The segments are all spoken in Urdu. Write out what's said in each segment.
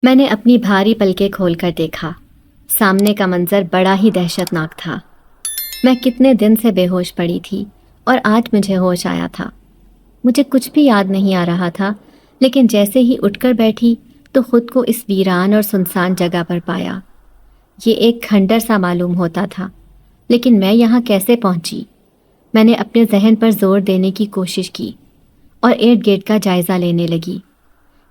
میں نے اپنی بھاری پلکیں کھول کر دیکھا۔ سامنے کا منظر بڑا ہی دہشت ناک تھا۔ میں کتنے دن سے بے ہوش پڑی تھی اور آج مجھے ہوش آیا تھا۔ مجھے کچھ بھی یاد نہیں آ رہا تھا، لیکن جیسے ہی اٹھ کر بیٹھی تو خود کو اس ویران اور سنسان جگہ پر پایا۔ یہ ایک کھنڈر سا معلوم ہوتا تھا، لیکن میں یہاں کیسے پہنچی؟ میں نے اپنے ذہن پر زور دینے کی کوشش کی اور ارد گرد کا جائزہ لینے لگی۔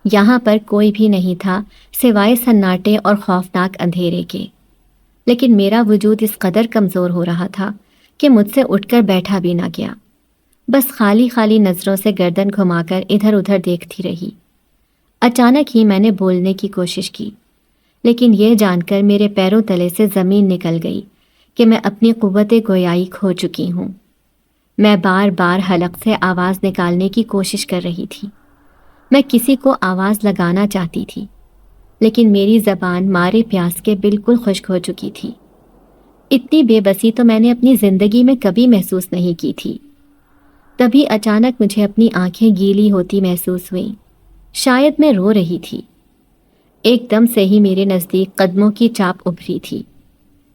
یہاں پر کوئی بھی نہیں تھا سوائے سناٹے اور خوفناک اندھیرے کے، لیکن میرا وجود اس قدر کمزور ہو رہا تھا کہ مجھ سے اٹھ کر بیٹھا بھی نہ گیا۔ بس خالی خالی نظروں سے گردن گھما کر ادھر ادھر دیکھتی رہی۔ اچانک ہی میں نے بولنے کی کوشش کی، لیکن یہ جان کر میرے پیروں تلے سے زمین نکل گئی کہ میں اپنی قوت گویائی کھو چکی ہوں۔ میں بار بار حلق سے آواز نکالنے کی کوشش کر رہی تھی۔ میں کسی کو آواز لگانا چاہتی تھی، لیکن میری زبان مارے پیاس کے بالکل خشک ہو چکی تھی۔ اتنی بے بسی تو میں نے اپنی زندگی میں کبھی محسوس نہیں کی تھی۔ تبھی اچانک مجھے اپنی آنکھیں گیلی ہوتی محسوس ہوئیں۔ شاید میں رو رہی تھی۔ ایک دم سے ہی میرے نزدیک قدموں کی چاپ ابھری تھی۔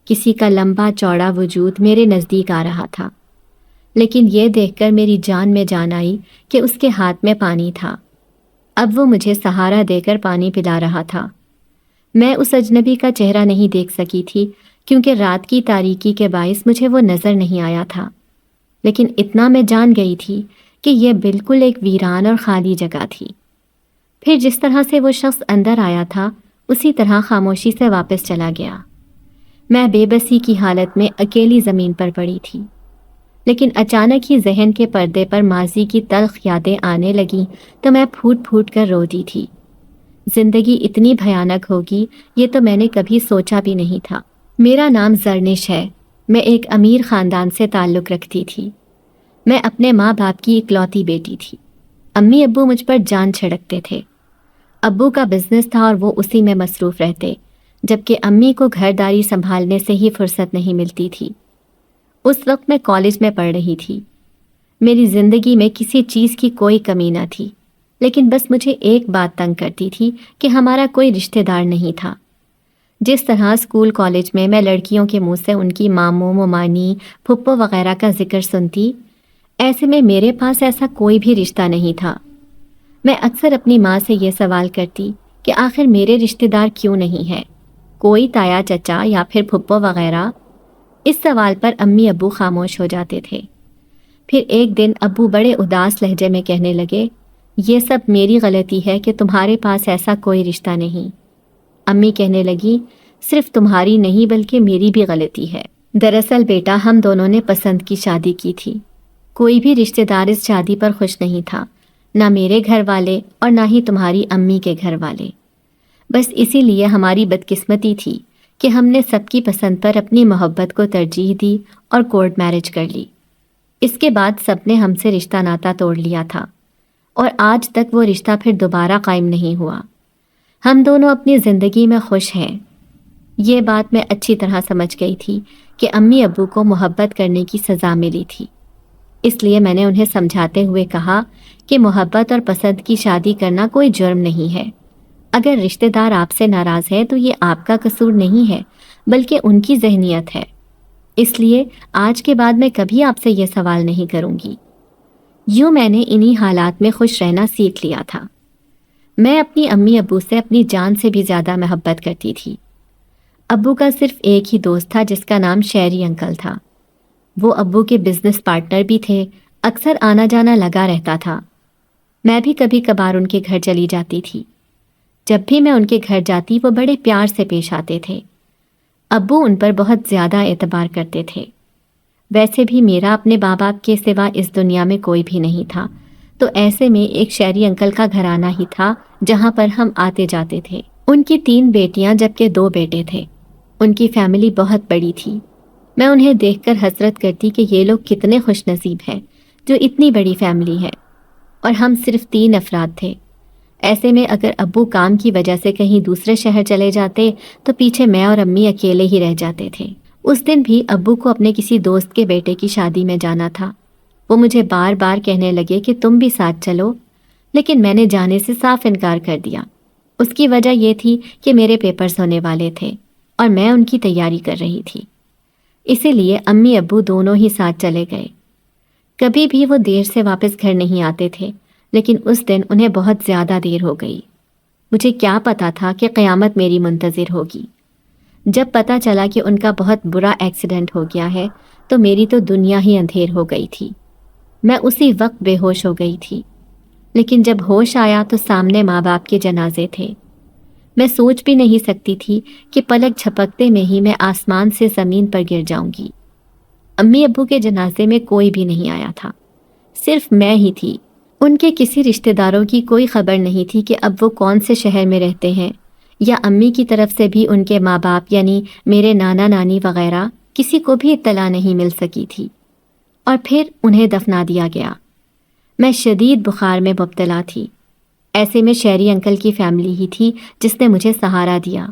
کسی کا لمبا چوڑا وجود میرے نزدیک آ رہا تھا، لیکن یہ دیکھ کر میری جان میں جان آئی کہ اس کے ہاتھ میں پانی تھا۔ اب وہ مجھے سہارا دے کر پانی پلا رہا تھا۔ میں اس اجنبی کا چہرہ نہیں دیکھ سکی تھی کیونکہ رات کی تاریکی کے باعث مجھے وہ نظر نہیں آیا تھا، لیکن اتنا میں جان گئی تھی کہ یہ بالکل ایک ویران اور خالی جگہ تھی۔ پھر جس طرح سے وہ شخص اندر آیا تھا اسی طرح خاموشی سے واپس چلا گیا۔ میں بے بسی کی حالت میں اکیلی زمین پر پڑی تھی، لیکن اچانک ہی ذہن کے پردے پر ماضی کی تلخ یادیں آنے لگیں تو میں پھوٹ پھوٹ کر روتی تھی۔ زندگی اتنی بھیانک ہوگی یہ تو میں نے کبھی سوچا بھی نہیں تھا۔ میرا نام زرنش ہے۔ میں ایک امیر خاندان سے تعلق رکھتی تھی۔ میں اپنے ماں باپ کی اکلوتی بیٹی تھی۔ امی ابو مجھ پر جان چھڑکتے تھے۔ ابو کا بزنس تھا اور وہ اسی میں مصروف رہتے، جبکہ امی کو گھرداری سنبھالنے سے ہی فرصت نہیں ملتی تھی۔ اس وقت میں کالج میں پڑھ رہی تھی۔ میری زندگی میں کسی چیز کی کوئی کمی نہ تھی، لیکن بس مجھے ایک بات تنگ کرتی تھی کہ ہمارا کوئی رشتہ دار نہیں تھا۔ جس طرح اسکول کالج میں لڑکیوں کے منہ سے ان کی ماموں ممانی پھپھو وغیرہ کا ذکر سنتی، ایسے میں میرے پاس ایسا کوئی بھی رشتہ نہیں تھا۔ میں اکثر اپنی ماں سے یہ سوال کرتی کہ آخر میرے رشتہ دار کیوں نہیں ہے، کوئی تایا چچا یا پھر پھپھو وغیرہ؟ اس سوال پر امی ابو خاموش ہو جاتے تھے۔ پھر ایک دن ابو بڑے اداس لہجے میں کہنے لگے، یہ سب میری غلطی ہے کہ تمہارے پاس ایسا کوئی رشتہ نہیں۔ امی کہنے لگی، صرف تمہاری نہیں بلکہ میری بھی غلطی ہے۔ دراصل بیٹا ہم دونوں نے پسند کی شادی کی تھی۔ کوئی بھی رشتہ دار اس شادی پر خوش نہیں تھا، نہ میرے گھر والے اور نہ ہی تمہاری امی کے گھر والے۔ بس اسی لیے ہماری بدقسمتی تھی کہ ہم نے سب کی پسند پر اپنی محبت کو ترجیح دی اور کورٹ میرج کر لی۔ اس کے بعد سب نے ہم سے رشتہ ناتا توڑ لیا تھا اور آج تک وہ رشتہ پھر دوبارہ قائم نہیں ہوا۔ ہم دونوں اپنی زندگی میں خوش ہیں۔ یہ بات میں اچھی طرح سمجھ گئی تھی کہ امی ابو کو محبت کرنے کی سزا ملی تھی، اس لیے میں نے انہیں سمجھاتے ہوئے کہا کہ محبت اور پسند کی شادی کرنا کوئی جرم نہیں ہے۔ اگر رشتہ دار آپ سے ناراض ہے تو یہ آپ کا قصور نہیں ہے، بلکہ ان کی ذہنیت ہے۔ اس لیے آج کے بعد میں کبھی آپ سے یہ سوال نہیں کروں گی۔ یوں میں نے انہی حالات میں خوش رہنا سیکھ لیا تھا۔ میں اپنی امی ابو سے اپنی جان سے بھی زیادہ محبت کرتی تھی۔ ابو کا صرف ایک ہی دوست تھا جس کا نام شیری انکل تھا۔ وہ ابو کے بزنس پارٹنر بھی تھے، اکثر آنا جانا لگا رہتا تھا۔ میں بھی کبھی کبھار ان کے گھر چلی جاتی تھی۔ جب بھی میں ان کے گھر جاتی وہ بڑے پیار سے پیش آتے تھے۔ ابو ان پر بہت زیادہ اعتبار کرتے تھے۔ ویسے بھی میرا اپنے ماں باپ کے سوا اس دنیا میں کوئی بھی نہیں تھا، تو ایسے میں ایک شہری انکل کا گھرانہ ہی تھا جہاں پر ہم آتے جاتے تھے۔ ان کی 3 بیٹیاں جبکہ 2 بیٹے تھے۔ ان کی فیملی بہت بڑی تھی۔ میں انہیں دیکھ کر حسرت کرتی کہ یہ لوگ کتنے خوش نصیب ہیں جو اتنی بڑی فیملی ہے، اور ہم صرف 3 افراد تھے۔ ایسے میں اگر ابو کام کی وجہ سے کہیں دوسرے شہر چلے جاتے تو پیچھے میں اور امی اکیلے ہی رہ جاتے تھے۔ اس دن بھی ابو کو اپنے کسی دوست کے بیٹے کی شادی میں جانا تھا۔ وہ مجھے بار بار کہنے لگے کہ تم بھی ساتھ چلو، لیکن میں نے جانے سے صاف انکار کر دیا۔ اس کی وجہ یہ تھی کہ میرے پیپرز ہونے والے تھے اور میں ان کی تیاری کر رہی تھی، اسی لیے امی ابو دونوں ہی ساتھ چلے گئے۔ کبھی بھی وہ دیر سے واپس گھر نہیں آتے تھے، لیکن اس دن انہیں بہت زیادہ دیر ہو گئی۔ مجھے کیا پتا تھا کہ قیامت میری منتظر ہوگی۔ جب پتا چلا کہ ان کا بہت برا ایکسیڈنٹ ہو گیا ہے تو میری تو دنیا ہی اندھیر ہو گئی تھی۔ میں اسی وقت بے ہوش ہو گئی تھی، لیکن جب ہوش آیا تو سامنے ماں باپ کے جنازے تھے۔ میں سوچ بھی نہیں سکتی تھی کہ پلک جھپکتے میں ہی میں آسمان سے زمین پر گر جاؤں گی۔ امی ابو کے جنازے میں کوئی بھی نہیں آیا تھا، صرف میں ہی تھی۔ ان کے کسی رشتہ داروں کی کوئی خبر نہیں تھی کہ اب وہ کون سے شہر میں رہتے ہیں، یا امی کی طرف سے بھی ان کے ماں باپ یعنی میرے نانا نانی وغیرہ کسی کو بھی اطلاع نہیں مل سکی تھی۔ اور پھر انہیں دفنا دیا گیا۔ میں شدید بخار میں مبتلا تھی۔ ایسے میں شہری انکل کی فیملی ہی تھی جس نے مجھے سہارا دیا۔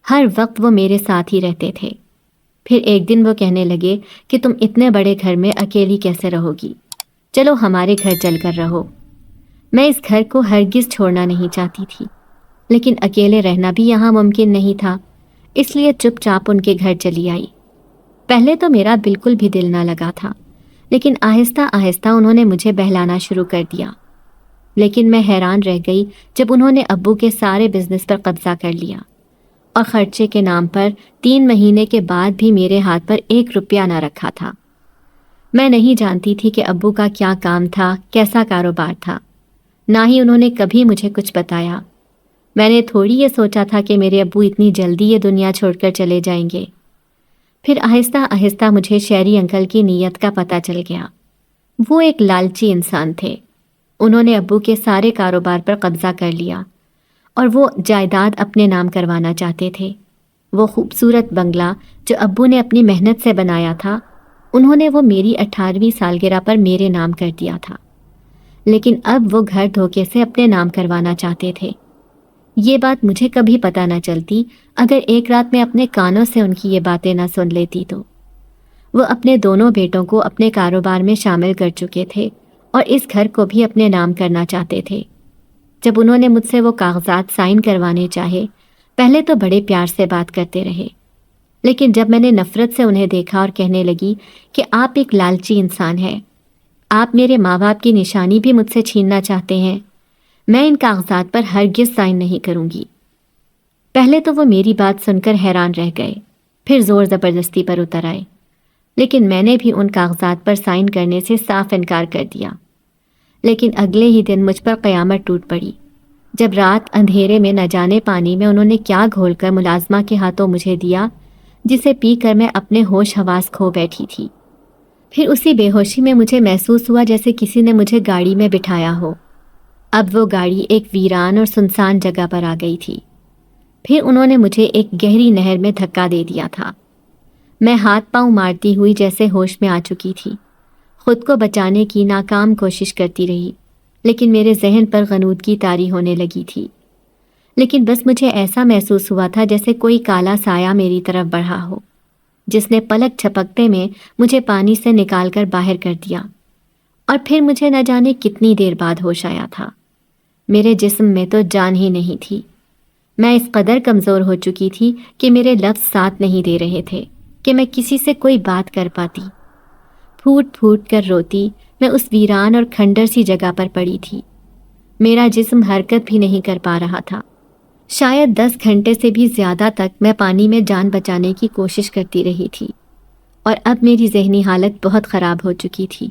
ہر وقت وہ میرے ساتھ ہی رہتے تھے۔ پھر ایک دن وہ کہنے لگے کہ تم اتنے بڑے گھر میں اکیلی کیسے رہو گی، چلو ہمارے گھر چل کر رہو۔ میں اس گھر کو ہرگز چھوڑنا نہیں چاہتی تھی، لیکن اکیلے رہنا بھی یہاں ممکن نہیں تھا، اس لیے چپ چاپ ان کے گھر چلی آئی۔ پہلے تو میرا بالکل بھی دل نہ لگا تھا، لیکن آہستہ آہستہ انہوں نے مجھے بہلانا شروع کر دیا۔ لیکن میں حیران رہ گئی جب انہوں نے ابو کے سارے بزنس پر قبضہ کر لیا اور خرچے کے نام پر 3 مہینے کے بعد بھی میرے ہاتھ پر 1 روپیہ نہ رکھا تھا۔ میں نہیں جانتی تھی کہ ابو کا کیا کام تھا، کیسا کاروبار تھا، نہ ہی انہوں نے کبھی مجھے کچھ بتایا۔ میں نے تھوڑی یہ سوچا تھا کہ میرے ابو اتنی جلدی یہ دنیا چھوڑ کر چلے جائیں گے۔ پھر آہستہ آہستہ مجھے شہری انکل کی نیت کا پتہ چل گیا۔ وہ ایک لالچی انسان تھے۔ انہوں نے ابو کے سارے کاروبار پر قبضہ کر لیا اور وہ جائیداد اپنے نام کروانا چاہتے تھے۔ وہ خوبصورت بنگلہ جو ابو نے اپنی محنت سے بنایا تھا، انہوں نے وہ میری 18ویں سالگرہ پر میرے نام کر دیا تھا، لیکن اب وہ گھر دھوکے سے اپنے نام کروانا چاہتے تھے۔ یہ بات مجھے کبھی پتہ نہ چلتی اگر ایک رات میں اپنے کانوں سے ان کی یہ باتیں نہ سن لیتی تو۔ وہ اپنے دونوں بیٹوں کو اپنے کاروبار میں شامل کر چکے تھے اور اس گھر کو بھی اپنے نام کرنا چاہتے تھے۔ جب انہوں نے مجھ سے وہ کاغذات سائن کروانے چاہے، پہلے تو بڑے پیار سے بات کرتے رہے، لیکن جب میں نے نفرت سے انہیں دیکھا اور کہنے لگی کہ آپ ایک لالچی انسان ہیں، آپ میرے ماں باپ کی نشانی بھی مجھ سے چھیننا چاہتے ہیں، میں ان کاغذات پر ہرگز سائن نہیں کروں گی۔ پہلے تو وہ میری بات سن کر حیران رہ گئے، پھر زور زبردستی پر اتر آئے، لیکن میں نے بھی ان کاغذات پر سائن کرنے سے صاف انکار کر دیا۔ لیکن اگلے ہی دن مجھ پر قیامت ٹوٹ پڑی، جب رات اندھیرے میں نہ جانے پانی میں انہوں نے کیا گھول کر ملازمہ کے ہاتھوں مجھے دیا، جسے پی کر میں اپنے ہوش حواس کھو بیٹھی تھی۔ پھر اسی بے ہوشی میں مجھے محسوس ہوا جیسے کسی نے مجھے گاڑی میں بٹھایا ہو۔ اب وہ گاڑی ایک ویران اور سنسان جگہ پر آ گئی تھی۔ پھر انہوں نے مجھے ایک گہری نہر میں دھکا دے دیا تھا۔ میں ہاتھ پاؤں مارتی ہوئی جیسے ہوش میں آ چکی تھی، خود کو بچانے کی ناکام کوشش کرتی رہی، لیکن میرے ذہن پر غنودگی طاری ہونے لگی تھی۔ لیکن بس مجھے ایسا محسوس ہوا تھا جیسے کوئی کالا سایہ میری طرف بڑھا ہو، جس نے پلک جھپکتے میں مجھے پانی سے نکال کر باہر کر دیا، اور پھر مجھے نہ جانے کتنی دیر بعد ہوش آیا تھا۔ میرے جسم میں تو جان ہی نہیں تھی۔ میں اس قدر کمزور ہو چکی تھی کہ میرے لفظ ساتھ نہیں دے رہے تھے کہ میں کسی سے کوئی بات کر پاتی۔ پھوٹ پھوٹ کر روتی میں اس ویران اور کھنڈر سی جگہ پر پڑی تھی۔ میرا جسم حرکت بھی نہیں کر پا رہا تھا۔ شاید 10 گھنٹے سے بھی زیادہ تک میں پانی میں جان بچانے کی کوشش کرتی رہی تھی، اور اب میری ذہنی حالت بہت خراب ہو چکی تھی۔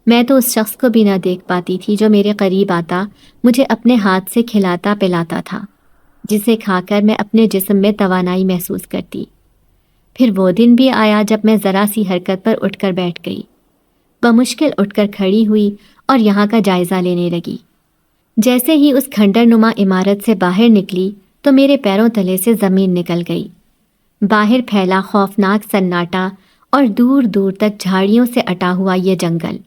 میں تو اس شخص کو بھی نہ دیکھ پاتی تھی جو میرے قریب آتا مجھے اپنے ہاتھ سے کھلاتا پلاتا تھا، جسے کھا کر میں اپنے جسم میں توانائی محسوس کرتی۔ پھر وہ دن بھی آیا جب میں ذرا سی حرکت پر اٹھ کر بیٹھ گئی، بمشکل اٹھ کر کھڑی ہوئی اور یہاں کا جائزہ لینے لگی۔ جیسے ہی اس کھنڈر نما عمارت سے باہر نکلی تو میرے پیروں تلے سے زمین نکل گئی۔ باہر پھیلا خوفناک سناٹا اور دور دور تک جھاڑیوں سے اٹا ہوا یہ جنگل،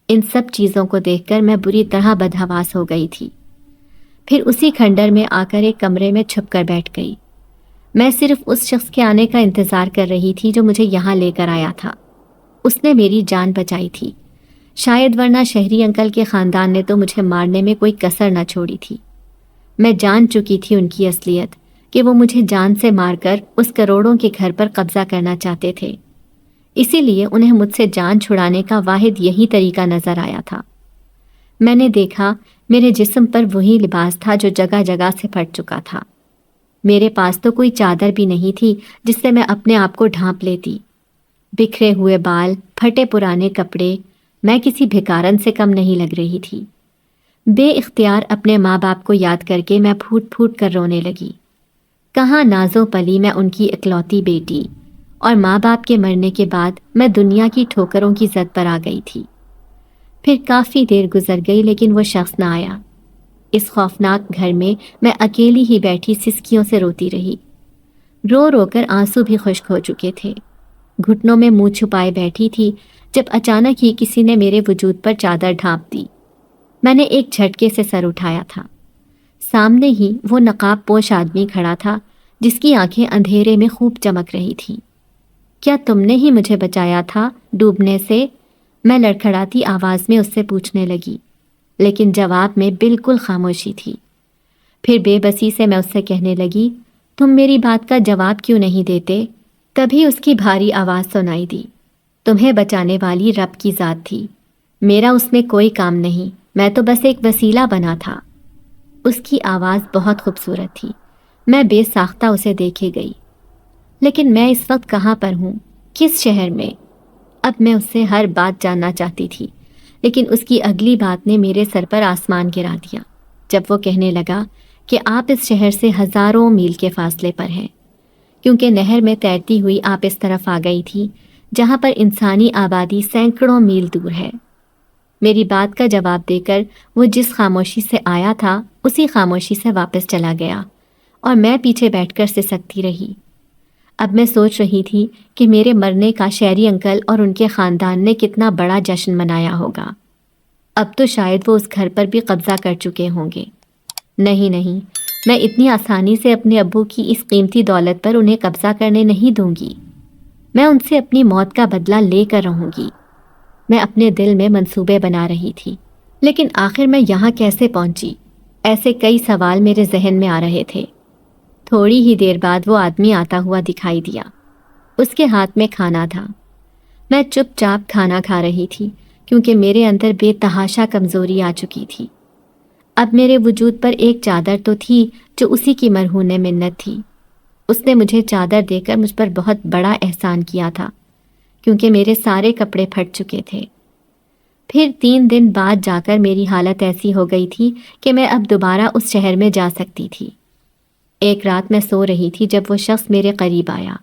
ان سب چیزوں کو دیکھ کر میں بری طرح بدحواس ہو گئی تھی۔ پھر اسی کھنڈر میں آ کر ایک کمرے میں چھپ کر بیٹھ گئی۔ میں صرف اس شخص کے آنے کا انتظار کر رہی تھی جو مجھے یہاں لے کر آیا تھا۔ اس نے میری جان بچائی تھی، شاید ورنہ شہری انکل کے خاندان نے تو مجھے مارنے میں کوئی کسر نہ چھوڑی تھی۔ میں جان چکی تھی ان کی اصلیت، کہ وہ مجھے جان سے مار کر اس کروڑوں کے گھر پر قبضہ کرنا چاہتے تھے۔ اسی لیے انہیں مجھ سے جان چھڑانے کا واحد یہی طریقہ نظر آیا تھا۔ میں نے دیکھا میرے جسم پر وہی لباس تھا جو جگہ جگہ سے پھٹ چکا تھا۔ میرے پاس تو کوئی چادر بھی نہیں تھی جس سے میں اپنے آپ کو ڈھانپ لیتی۔ بکھرے ہوئے بال، پھٹے پرانے کپڑے، میں کسی بھکارن سے کم نہیں لگ رہی تھی۔ بے اختیار اپنے ماں باپ کو یاد کر کے میں پھوٹ پھوٹ کر رونے لگی۔ کہاں نازوں پلی میں ان کی اکلوتی بیٹی، اور ماں باپ کے مرنے کے بعد میں دنیا کی ٹھوکروں کی زد پر آ گئی تھی۔ پھر کافی دیر گزر گئی لیکن وہ شخص نہ آیا۔ اس خوفناک گھر میں اکیلی ہی بیٹھی سسکیوں سے روتی رہی۔ رو رو کر آنسو بھی خشک ہو چکے تھے۔ گھٹنوں میں منہ چھپائے بیٹھی تھی جب اچانک ہی کسی نے میرے وجود پر چادر ڈھانپ دی۔ میں نے ایک جھٹکے سے سر اٹھایا تھا۔ سامنے ہی وہ نقاب پوش آدمی کھڑا تھا جس کی آنکھیں اندھیرے میں خوب چمک رہی تھی۔ کیا تم نے ہی مجھے بچایا تھا ڈوبنے سے؟ میں لڑکھڑاتی آواز میں اس سے پوچھنے لگی، لیکن جواب میں بالکل خاموشی تھی۔ پھر بے بسی سے میں اس سے کہنے لگی، تم میری بات کا جواب کیوں نہیں دیتے؟ تبھی اس کی بھاری آواز سنائی دی، تمہیں بچانے والی رب کی ذات تھی، میرا اس میں کوئی کام نہیں، میں تو بس ایک وسیلہ بنا تھا۔ اس کی آواز بہت خوبصورت تھی۔ میں بے ساختہ اسے دیکھے گئی۔ لیکن میں اس وقت کہاں پر ہوں؟ کس شہر میں؟ اب میں اس سے ہر بات جاننا چاہتی تھی، لیکن اس کی اگلی بات نے میرے سر پر آسمان گرا دیا جب وہ کہنے لگا کہ آپ اس شہر سے ہزاروں میل کے فاصلے پر ہیں، کیونکہ نہر میں تیرتی ہوئی آپ اس طرف آ گئی تھی جہاں پر انسانی آبادی سینکڑوں میل دور ہے۔ میری بات کا جواب دے کر وہ جس خاموشی سے آیا تھا اسی خاموشی سے واپس چلا گیا، اور میں پیچھے بیٹھ کر سسکتی رہی۔ اب میں سوچ رہی تھی کہ میرے مرنے کا شہری انکل اور ان کے خاندان نے کتنا بڑا جشن منایا ہوگا۔ اب تو شاید وہ اس گھر پر بھی قبضہ کر چکے ہوں گے۔ نہیں، میں اتنی آسانی سے اپنے ابو کی اس قیمتی دولت پر انہیں قبضہ کرنے نہیں دوں گی۔ میں ان سے اپنی موت کا بدلہ لے کر رہوں گی۔ میں اپنے دل میں منصوبے بنا رہی تھی، لیکن آخر میں یہاں کیسے پہنچی؟ ایسے کئی سوال میرے ذہن میں آ رہے تھے۔ تھوڑی ہی دیر بعد وہ آدمی آتا ہوا دکھائی دیا۔ اس کے ہاتھ میں کھانا تھا۔ میں چپ چاپ کھانا کھا رہی تھی کیونکہ میرے اندر بے تحاشا کمزوری آ چکی تھی۔ اب میرے وجود پر ایک چادر تو تھی جو اسی کی مرہون منت تھی۔ اس نے مجھے چادر دے کر مجھ پر بہت بڑا احسان کیا تھا، کیونکہ میرے سارے کپڑے پھٹ چکے تھے۔ پھر 3 دن بعد جا کر میری حالت ایسی ہو گئی تھی کہ میں اب دوبارہ اس شہر میں جا سکتی تھی۔ ایک رات میں سو رہی تھی جب وہ شخص میرے قریب آیا۔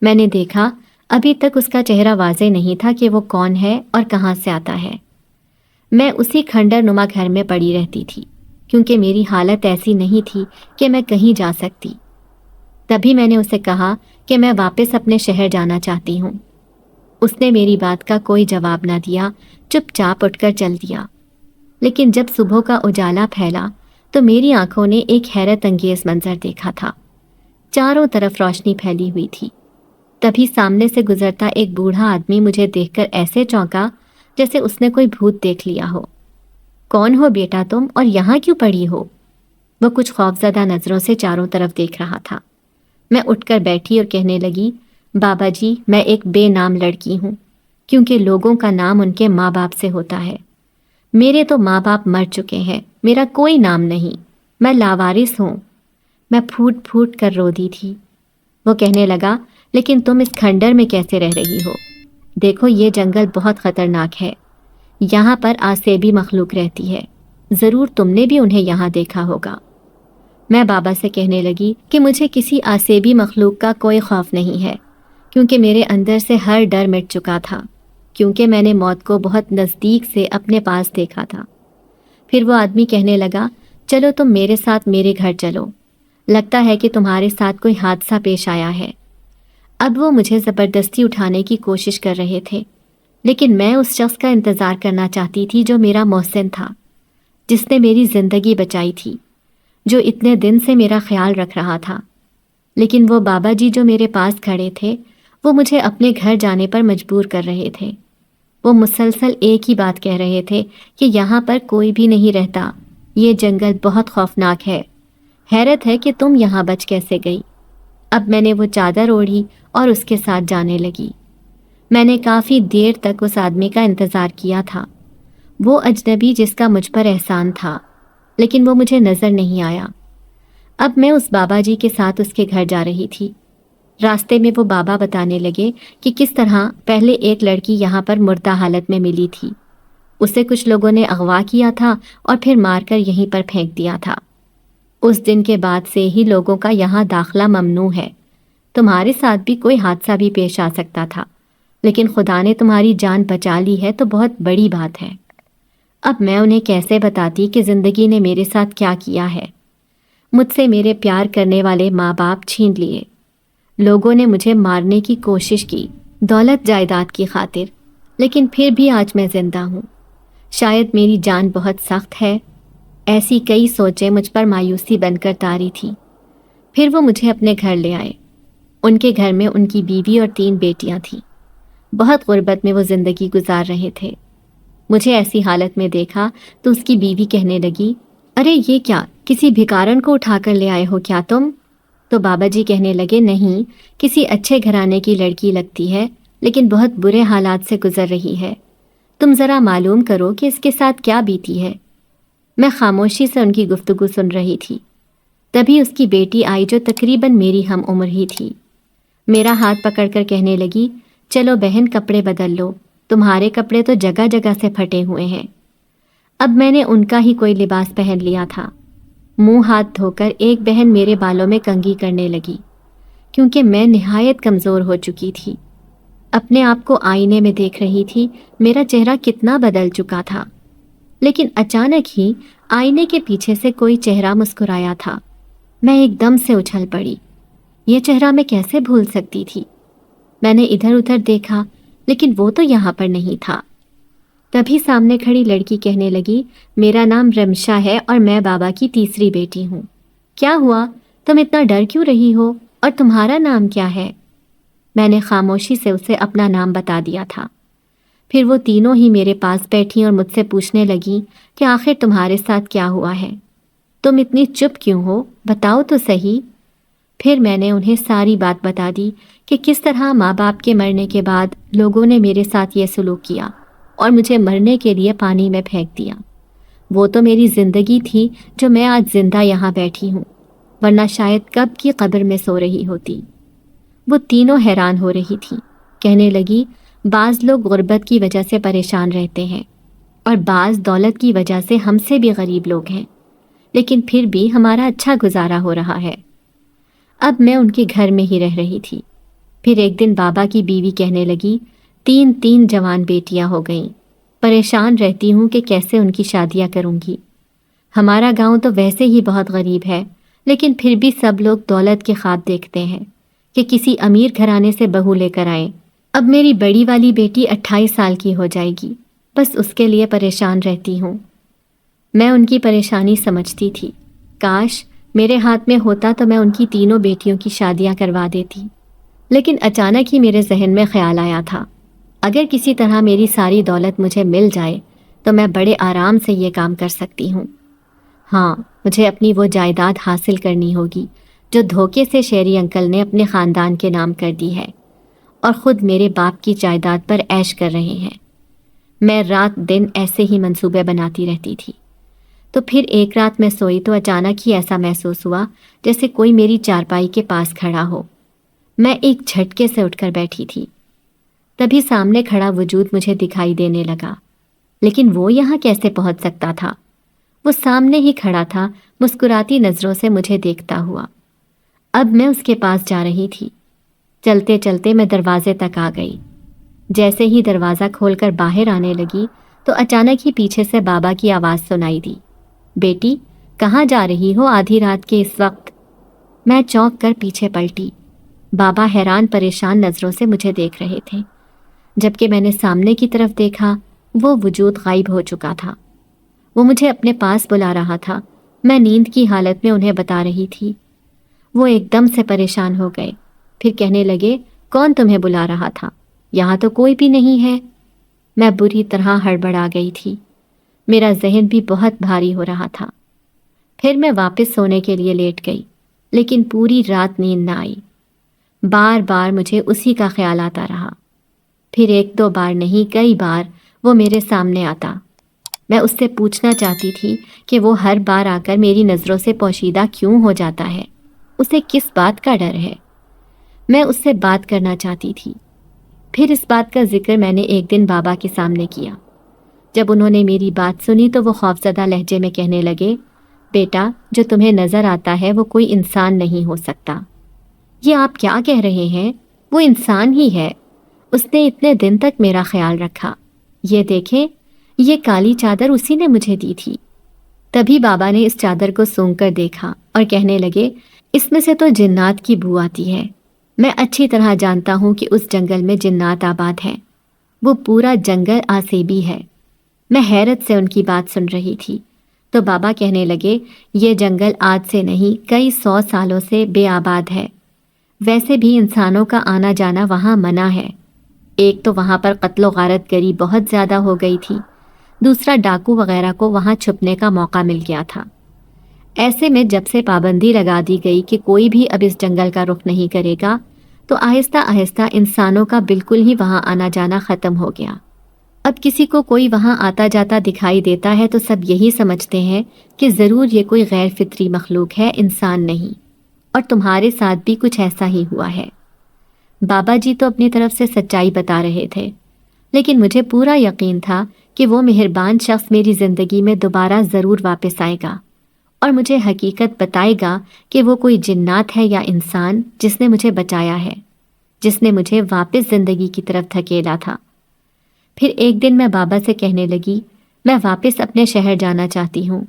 میں نے دیکھا ابھی تک اس کا چہرہ واضح نہیں تھا کہ وہ کون ہے اور کہاں سے آتا ہے۔ میں اسی کھنڈر نما گھر میں پڑی رہتی تھی کیونکہ میری حالت ایسی نہیں تھی کہ میں کہیں جا سکتی۔ تبھی میں نے اسے کہا کہ میں واپس اپنے شہر جانا چاہتی ہوں۔ اس نے میری بات کا کوئی جواب نہ دیا، چپ چاپ اٹھ کر چل دیا۔ لیکن جب صبح کا اجالا پھیلا تو میری آنکھوں نے ایک حیرت انگیز منظر دیکھا تھا۔ چاروں طرف روشنی پھیلی ہوئی تھی۔ تبھی سامنے سے گزرتا ایک بوڑھا آدمی مجھے دیکھ کر ایسے چونکا جیسے اس نے کوئی بھوت دیکھ لیا ہو۔ کون ہو بیٹا تم، اور یہاں کیوں پڑی ہو؟ وہ کچھ خوفزدہ نظروں سے چاروں طرف دیکھ رہا تھا۔ میں اٹھ کر بیٹھی اور کہنے لگی، بابا جی، میں ایک بے نام لڑکی ہوں، کیونکہ لوگوں کا نام ان کے ماں باپ سے ہوتا ہے۔ میرے تو ماں باپ مر چکے ہیں، میرا کوئی نام نہیں، میں لاوارث ہوں۔ میں پھوٹ پھوٹ کر رو دی تھی۔ وہ کہنے لگا، لیکن تم اس کھنڈر میں کیسے رہ رہی ہو؟ دیکھو یہ جنگل بہت خطرناک ہے، یہاں پر آسیبی مخلوق رہتی ہے، ضرور تم نے بھی انہیں یہاں دیکھا ہوگا۔ میں بابا سے کہنے لگی کہ مجھے کسی آسیبی مخلوق کا کوئی خوف نہیں ہے، کیونکہ میرے اندر سے ہر ڈر مٹ چکا تھا، کیونکہ میں نے موت کو بہت نزدیک سے اپنے پاس دیکھا تھا۔ پھر وہ آدمی کہنے لگا، چلو تم میرے ساتھ میرے گھر چلو، لگتا ہے کہ تمہارے ساتھ کوئی حادثہ پیش آیا ہے۔ اب وہ مجھے زبردستی اٹھانے کی کوشش کر رہے تھے، لیکن میں اس شخص کا انتظار کرنا چاہتی تھی جو میرا محسن تھا، جس نے میری زندگی بچائی تھی، جو اتنے دن سے میرا خیال رکھ رہا تھا۔ لیکن وہ بابا جی جو میرے پاس کھڑے تھے، وہ مجھے اپنے گھر جانے پر مجبور کر رہے تھے۔ وہ مسلسل ایک ہی بات کہہ رہے تھے کہ یہاں پر کوئی بھی نہیں رہتا، یہ جنگل بہت خوفناک ہے، حیرت ہے کہ تم یہاں بچ کیسے گئی۔ اب میں نے وہ چادر اوڑھی اور اس کے ساتھ جانے لگی۔ میں نے کافی دیر تک اس آدمی کا انتظار کیا تھا، وہ اجنبی جس کا مجھ پر احسان تھا، لیکن وہ مجھے نظر نہیں آیا۔ اب میں اس بابا جی کے ساتھ اس کے گھر جا رہی تھی۔ راستے میں وہ بابا بتانے لگے کہ کس طرح پہلے ایک لڑکی یہاں پر مردہ حالت میں ملی تھی، اسے کچھ لوگوں نے اغوا کیا تھا اور پھر مار کر یہیں پر پھینک دیا تھا۔ اس دن کے بعد سے ہی لوگوں کا یہاں داخلہ ممنوع ہے۔ تمہارے ساتھ بھی کوئی حادثہ بھی پیش آ سکتا تھا، لیکن خدا نے تمہاری جان بچا لی ہے تو بہت بڑی بات ہے۔ اب میں انہیں کیسے بتاتی کہ زندگی نے میرے ساتھ کیا کیا ہے؟ مجھ سے میرے پیار کرنے والے ماں باپ چھین لیے، لوگوں نے مجھے مارنے کی کوشش کی دولت جائیداد کی خاطر، لیکن پھر بھی آج میں زندہ ہوں۔ شاید میری جان بہت سخت ہے۔ ایسی کئی سوچیں مجھ پر مایوسی بن کر طاری تھی۔ پھر وہ مجھے اپنے گھر لے آئے۔ ان کے گھر میں ان کی بیوی اور 3 بیٹیاں تھیں۔ بہت غربت میں وہ زندگی گزار رہے تھے۔ مجھے ایسی حالت میں دیکھا تو اس کی بیوی کہنے لگی، ارے یہ کیا، کسی بھکارن کو اٹھا کر لے آئے ہو کیا تم؟ تو بابا جی کہنے لگے، نہیں، کسی اچھے گھرانے کی لڑکی لگتی ہے، لیکن بہت برے حالات سے گزر رہی ہے۔ تم ذرا معلوم کرو کہ اس کے ساتھ کیا بیتی ہے۔ میں خاموشی سے ان کی گفتگو سن رہی تھی۔ تبھی اس کی بیٹی آئی جو تقریباً میری ہم عمر ہی تھی۔ میرا ہاتھ پکڑ کر کہنے لگی، چلو بہن کپڑے بدل لو، تمہارے کپڑے تو جگہ جگہ سے پھٹے ہوئے ہیں۔ اب میں نے ان کا ہی کوئی لباس پہن لیا تھا۔ منہ ہاتھ دھو کر ایک بہن میرے بالوں میں کنگھی کرنے لگی، کیونکہ میں نہایت کمزور ہو چکی تھی۔ اپنے آپ کو آئینے میں دیکھ رہی تھی، میرا چہرہ کتنا بدل چکا تھا۔ لیکن اچانک ہی آئینے کے پیچھے سے کوئی چہرہ مسکرایا تھا۔ میں ایک دم سے اچھل پڑی۔ یہ چہرہ میں کیسے بھول سکتی تھی؟ میں نے ادھر ادھر دیکھا، لیکن وہ تو یہاں پر نہیں تھا۔ تبھی سامنے کھڑی لڑکی کہنے لگی، میرا نام رمشا ہے اور میں بابا کی تیسری بیٹی ہوں۔ کیا ہوا؟ تم اتنا ڈر کیوں رہی ہو؟ اور تمہارا نام کیا ہے؟ میں نے خاموشی سے اسے اپنا نام بتا دیا تھا۔ پھر وہ تینوں ہی میرے پاس بیٹھیں اور مجھ سے پوچھنے لگیں کہ آخر تمہارے ساتھ کیا ہوا ہے؟ تم اتنی چپ کیوں ہو؟ بتاؤ تو صحیح۔ پھر میں نے انہیں ساری بات بتا دی کہ کس طرح ماں باپ کے مرنے کے بعد لوگوں نے میرے ساتھ یہ سلوک کیا اور مجھے مرنے کے لیے پانی میں پھینک دیا۔ وہ تو میری زندگی تھی جو میں آج زندہ یہاں بیٹھی ہوں، ورنہ شاید کب کی قبر میں سو رہی ہوتی۔ وہ تینوں حیران ہو رہی تھی۔ کہنے لگی، بعض لوگ غربت کی وجہ سے پریشان رہتے ہیں اور بعض دولت کی وجہ سے ہم سے بھی غریب لوگ ہیں، لیکن پھر بھی ہمارا اچھا گزارا ہو رہا ہے۔ اب میں ان کے گھر میں ہی رہ رہی تھی۔ پھر ایک دن بابا کی بیوی کہنے لگی، 3 جوان بیٹیاں ہو گئیں، پریشان رہتی ہوں کہ کیسے ان کی شادیاں کروں گی۔ ہمارا گاؤں تو ویسے ہی بہت غریب ہے، لیکن پھر بھی سب لوگ دولت کے خواب دیکھتے ہیں کہ کسی امیر گھرانے سے بہو لے کر آئیں۔ اب میری بڑی والی بیٹی 28 سال کی ہو جائے گی، بس اس کے لیے پریشان رہتی ہوں۔ میں ان کی پریشانی سمجھتی تھی۔ کاش میرے ہاتھ میں ہوتا تو میں ان کی تینوں بیٹیوں کی شادیاں کروا دیتی۔ لیکن اچانک ہی میرے ذہن میں خیال آیا تھا، اگر کسی طرح میری ساری دولت مجھے مل جائے تو میں بڑے آرام سے یہ کام کر سکتی ہوں۔ ہاں، مجھے اپنی وہ جائیداد حاصل کرنی ہوگی جو دھوکے سے شیری انکل نے اپنے خاندان کے نام کر دی ہے اور خود میرے باپ کی جائیداد پر عیش کر رہے ہیں۔ میں رات دن ایسے ہی منصوبے بناتی رہتی تھی۔ تو پھر ایک رات میں سوئی تو اچانک ہی ایسا محسوس ہوا جیسے کوئی میری چارپائی کے پاس کھڑا ہو۔ میں ایک جھٹکے سے اٹھ کر بیٹھی تھی۔ تبھی سامنے کھڑا وجود مجھے دکھائی دینے لگا، لیکن وہ یہاں کیسے پہنچ سکتا تھا؟ وہ سامنے ہی کھڑا تھا، مسکراتی نظروں سے مجھے دیکھتا ہوا۔ اب میں اس کے پاس جا رہی تھی۔ چلتے چلتے میں دروازے تک آ گئی۔ جیسے ہی دروازہ کھول کر باہر آنے لگی تو اچانک ہی پیچھے سے بابا کی آواز سنائی دی، بیٹی کہاں جا رہی ہو آدھی رات کے اس وقت؟ میں چونک کر پیچھے پلٹی۔ بابا حیران پریشان نظروں سے مجھے دیکھ رہے تھے۔ جبکہ میں نے سامنے کی طرف دیکھا، وہ وجود غائب ہو چکا تھا۔ وہ مجھے اپنے پاس بلا رہا تھا۔ میں نیند کی حالت میں انہیں بتا رہی تھی۔ وہ ایک دم سے پریشان ہو گئے، پھر کہنے لگے، کون تمہیں بلا رہا تھا؟ یہاں تو کوئی بھی نہیں ہے۔ میں بری طرح ہڑبڑا گئی تھی۔ میرا ذہن بھی بہت بھاری ہو رہا تھا۔ پھر میں واپس سونے کے لیے لیٹ گئی، لیکن پوری رات نیند نہ آئی۔ بار بار مجھے اسی کا خیال آتا رہا۔ پھر ایک دو بار نہیں، کئی بار وہ میرے سامنے آتا۔ میں اس سے پوچھنا چاہتی تھی کہ وہ ہر بار آ کر میری نظروں سے پوشیدہ کیوں ہو جاتا ہے، اسے کس بات کا ڈر ہے۔ میں اس سے بات کرنا چاہتی تھی۔ پھر اس بات کا ذکر میں نے ایک دن بابا کے سامنے کیا۔ جب انہوں نے میری بات سنی تو وہ خوفزدہ لہجے میں کہنے لگے، بیٹا، جو تمہیں نظر آتا ہے وہ کوئی انسان نہیں ہو سکتا۔ یہ آپ کیا کہہ رہے ہیں؟ وہ انسان ہی ہے۔ اس نے اتنے دن تک میرا خیال رکھا۔ یہ دیکھیں، یہ کالی چادر اسی نے مجھے دی تھی۔ تبھی بابا نے اس چادر کو سونگ کر دیکھا اور کہنے لگے، اس میں سے تو جنات کی بو آتی ہے۔ میں اچھی طرح جانتا ہوں کہ اس جنگل میں جنات آباد ہیں۔ وہ پورا جنگل آسیبی ہے۔ میں حیرت سے ان کی بات سن رہی تھی تو بابا کہنے لگے، یہ جنگل آج سے نہیں، کئی 100 سالوں سے بے آباد ہے۔ ویسے بھی انسانوں کا آنا جانا وہاں منع ہے۔ ایک تو وہاں پر قتل و غارت گری بہت زیادہ ہو گئی تھی، دوسرا ڈاکو وغیرہ کو وہاں چھپنے کا موقع مل گیا تھا۔ ایسے میں جب سے پابندی لگا دی گئی کہ کوئی بھی اب اس جنگل کا رخ نہیں کرے گا، تو آہستہ آہستہ انسانوں کا بالکل ہی وہاں آنا جانا ختم ہو گیا۔ اب کسی کو کوئی وہاں آتا جاتا دکھائی دیتا ہے تو سب یہی سمجھتے ہیں کہ ضرور یہ کوئی غیر فطری مخلوق ہے، انسان نہیں۔ اور تمہارے ساتھ بھی کچھ ایسا ہی ہوا ہے۔ بابا جی تو اپنی طرف سے سچائی بتا رہے تھے، لیکن مجھے پورا یقین تھا کہ وہ مہربان شخص میری زندگی میں دوبارہ ضرور واپس آئے گا اور مجھے حقیقت بتائے گا کہ وہ کوئی جنات ہے یا انسان جس نے مجھے بچایا ہے، جس نے مجھے واپس زندگی کی طرف دھکیلا تھا۔ پھر ایک دن میں بابا سے کہنے لگی، میں واپس اپنے شہر جانا چاہتی ہوں۔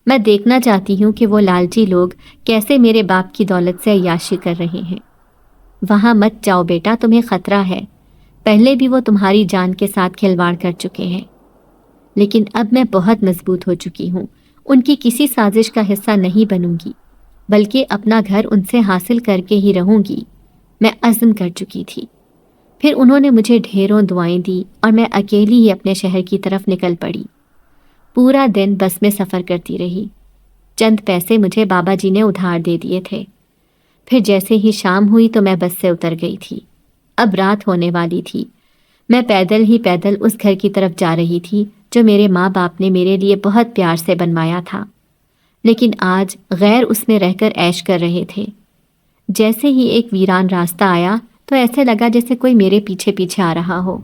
میں دیکھنا چاہتی ہوں کہ وہ لالچی لوگ کیسے میرے باپ کی دولت سے عیاشی کر رہے ہیں۔ وہاں مت جاؤ بیٹا، تمہیں خطرہ ہے۔ پہلے بھی وہ تمہاری جان کے ساتھ کھلواڑ کر چکے ہیں، لیکن اب میں بہت مضبوط ہو چکی ہوں، ان کی کسی سازش کا حصہ نہیں بنوں گی، بلکہ اپنا گھر ان سے حاصل کر کے ہی رہوں گی۔ میں عزم کر چکی تھی۔ پھر انہوں نے مجھے ڈھیروں دعائیں دی اور میں اکیلی ہی اپنے شہر کی طرف نکل پڑی۔ پورا دن بس میں سفر کرتی رہی۔ چند پیسے مجھے بابا جی نے ادھار دے دیے تھے۔ پھر جیسے ہی شام ہوئی تو میں بس سے اتر گئی تھی۔ اب رات ہونے والی تھی۔ میں پیدل ہی پیدل اس گھر کی طرف جا رہی تھی جو میرے ماں باپ نے میرے لیے بہت پیار سے بنوایا تھا، لیکن آج غیر اس میں رہ کر عیش کر رہے تھے۔ جیسے ہی ایک ویران راستہ آیا تو ایسے لگا جیسے کوئی میرے پیچھے پیچھے آ رہا ہو۔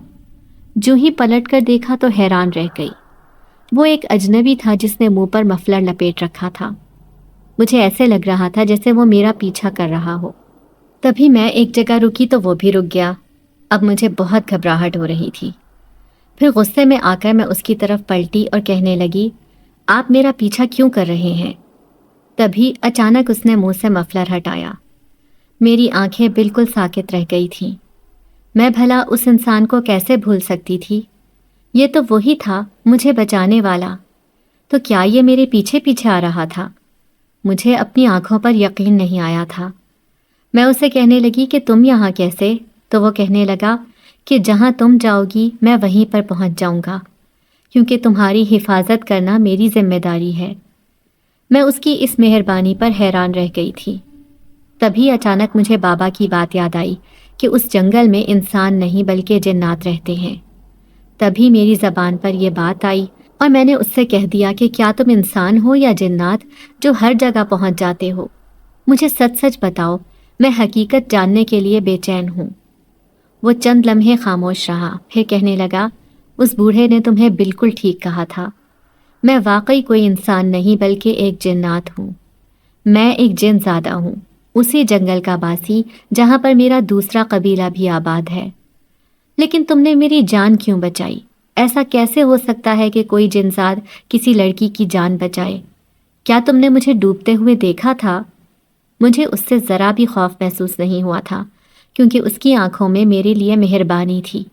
جو ہی پلٹ کر دیکھا تو حیران رہ گئی۔ وہ ایک اجنبی تھا جس نے منہ پر مفلر لپیٹ رکھا تھا۔ مجھے ایسے لگ رہا تھا جیسے وہ میرا پیچھا کر رہا ہو۔ تبھی میں ایک جگہ رکی تو وہ بھی رک گیا۔ اب مجھے بہت گھبراہٹ ہو رہی تھی۔ پھر غصے میں آ کر میں اس کی طرف پلٹی اور کہنے لگی، آپ میرا پیچھا کیوں کر رہے ہیں؟ تبھی اچانک اس نے منہ سے مفلر ہٹایا۔ میری آنکھیں بالکل ساکت رہ گئی تھیں۔ میں بھلا اس انسان کو کیسے بھول سکتی تھی؟ یہ تو وہی تھا، مجھے بچانے والا۔ تو کیا یہ میرے پیچھے پیچھے آ رہا تھا؟ مجھے اپنی آنکھوں پر یقین نہیں آیا تھا۔ میں اسے کہنے لگی کہ تم یہاں کیسے؟ تو وہ کہنے لگا کہ جہاں تم جاؤ گی میں وہیں پر پہنچ جاؤں گا، کیونکہ تمہاری حفاظت کرنا میری ذمہ داری ہے۔ میں اس کی اس مہربانی پر حیران رہ گئی تھی۔ تبھی اچانک مجھے بابا کی بات یاد آئی کہ اس جنگل میں انسان نہیں بلکہ جنات رہتے ہیں۔ تبھی میری زبان پر یہ بات آئی اور میں نے اس سے کہہ دیا کہ کیا تم انسان ہو یا جنات جو ہر جگہ پہنچ جاتے ہو؟ مجھے سچ سچ بتاؤ، میں حقیقت جاننے کے لیے بے چین ہوں۔ وہ چند لمحے خاموش رہا، پھر کہنے لگا، اس بوڑھے نے تمہیں بالکل ٹھیک کہا تھا۔ میں واقعی کوئی انسان نہیں بلکہ ایک جنات ہوں۔ میں ایک جن زادہ ہوں، اسی جنگل کا باسی جہاں پر میرا دوسرا قبیلہ بھی آباد ہے۔ لیکن تم نے میری جان کیوں بچائی؟ ایسا کیسے ہو سکتا ہے کہ کوئی جنزاد کسی لڑکی کی جان بچائے؟ کیا تم نے مجھے ڈوبتے ہوئے دیکھا تھا؟ مجھے اس سے ذرا بھی خوف محسوس نہیں ہوا تھا، کیونکہ اس کی آنکھوں میں میرے لیے مہربانی تھی۔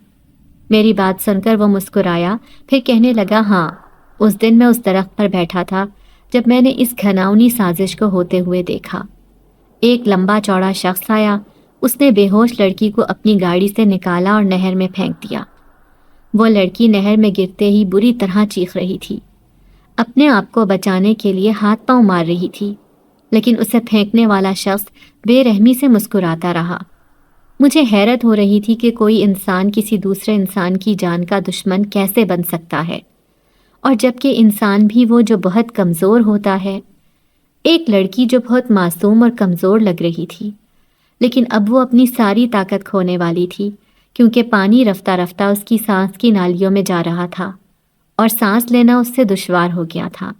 میری بات سن کر وہ مسکرایا، پھر کہنے لگا، ہاں، اس دن میں اس درخت پر بیٹھا تھا جب میں نے اس گھناؤنی سازش کو ہوتے ہوئے دیکھا۔ ایک لمبا چوڑا شخص آیا، اس نے بے ہوش لڑکی کو اپنی گاڑی سے نکالا اور نہر میں پھینک دیا۔ وہ لڑکی نہر میں گرتے ہی بری طرح چیخ رہی تھی۔ اپنے آپ کو بچانے کے لیے ہاتھ پاؤں مار رہی تھی، لیکن اسے پھینکنے والا شخص بے رحمی سے مسکراتا رہا۔ مجھے حیرت ہو رہی تھی کہ کوئی انسان کسی دوسرے انسان کی جان کا دشمن کیسے بن سکتا ہے، اور جبکہ انسان بھی وہ جو بہت کمزور ہوتا ہے۔ ایک لڑکی جو بہت معصوم اور کمزور لگ رہی تھی، لیکن اب وہ اپنی ساری طاقت کھونے والی تھی، کیونکہ پانی رفتہ رفتہ اس کی سانس کی نالیوں میں جا رہا تھا اور سانس لینا اس سے دشوار ہو گیا تھا۔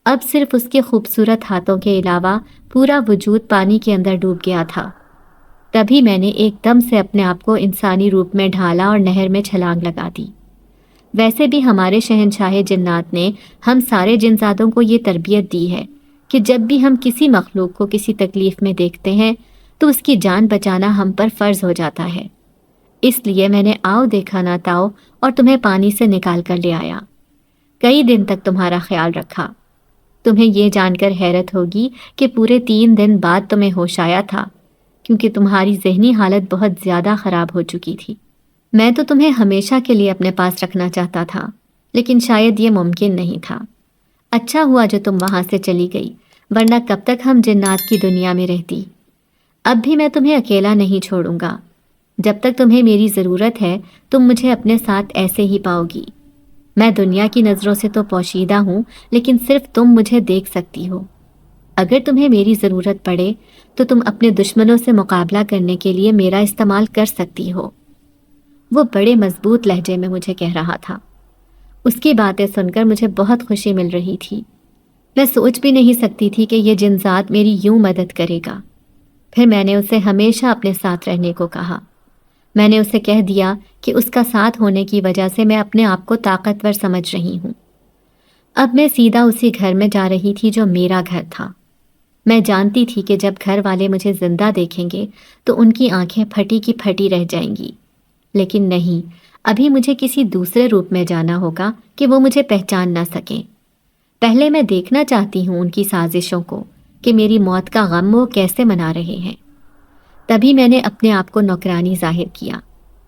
اب صرف اس کے خوبصورت ہاتھوں کے علاوہ پورا وجود پانی کے اندر ڈوب گیا تھا۔ تبھی میں نے ایک دم سے اپنے آپ کو انسانی روپ میں ڈھالا اور نہر میں چھلانگ لگا دی۔ ویسے بھی ہمارے شہنشاہ جنات نے ہم سارے جنزادوں کو یہ تربیت دی ہے کہ جب بھی ہم کسی مخلوق کو کسی تکلیف میں دیکھتے ہیں تو اس کی جان بچانا ہم پر فرض ہو جاتا ہے۔ اس لیے میں نے آؤ دیکھا نہ تاؤ اور تمہیں پانی سے نکال کر لے آیا۔ کئی دن تک تمہارا خیال رکھا۔ تمہیں یہ جان کر حیرت ہوگی کہ پورے 3 دن بعد تمہیں ہوش آیا تھا، کیونکہ تمہاری ذہنی حالت بہت زیادہ خراب ہو چکی تھی۔ میں تو تمہیں ہمیشہ کے لیے اپنے پاس رکھنا چاہتا تھا، لیکن شاید یہ ممکن نہیں تھا۔ اچھا ہوا جو تم وہاں سے چلی گئی، ورنہ کب تک ہم جنات کی دنیا میں رہتی۔ اب بھی میں تمہیں اکیلا نہیں چھوڑوں گا۔ جب تک تمہیں میری ضرورت ہے تم مجھے اپنے ساتھ ایسے ہی پاؤ گی۔ میں دنیا کی نظروں سے تو پوشیدہ ہوں، لیکن صرف تم مجھے دیکھ سکتی ہو۔ اگر تمہیں میری ضرورت پڑے تو تم اپنے دشمنوں سے مقابلہ کرنے کے لیے میرا استعمال کر سکتی ہو۔ وہ بڑے مضبوط لہجے میں مجھے کہہ رہا تھا۔ اس کی باتیں سن کر مجھے بہت خوشی مل رہی تھی۔ میں سوچ بھی نہیں سکتی تھی کہ یہ جنزاد میری یوں مدد کرے گا۔ پھر میں نے اسے ہمیشہ اپنے ساتھ رہنے کو کہا۔ میں نے اسے کہہ دیا کہ اس کا ساتھ ہونے کی وجہ سے میں اپنے آپ کو طاقتور سمجھ رہی ہوں۔ اب میں سیدھا اسی گھر میں جا رہی تھی جو میرا گھر تھا۔ میں جانتی تھی کہ جب گھر والے مجھے زندہ دیکھیں گے تو ان کی آنکھیں پھٹی کی پھٹی رہ جائیں گی، لیکن نہیں، ابھی مجھے کسی دوسرے روپ میں جانا ہوگا کہ وہ مجھے پہچان نہ سکیں۔ پہلے میں دیکھنا چاہتی ہوں ان کی سازشوں کو کہ میری موت کا غم وہ کیسے منا رہے ہیں۔ تبھی میں نے اپنے آپ کو نوکرانی ظاہر کیا۔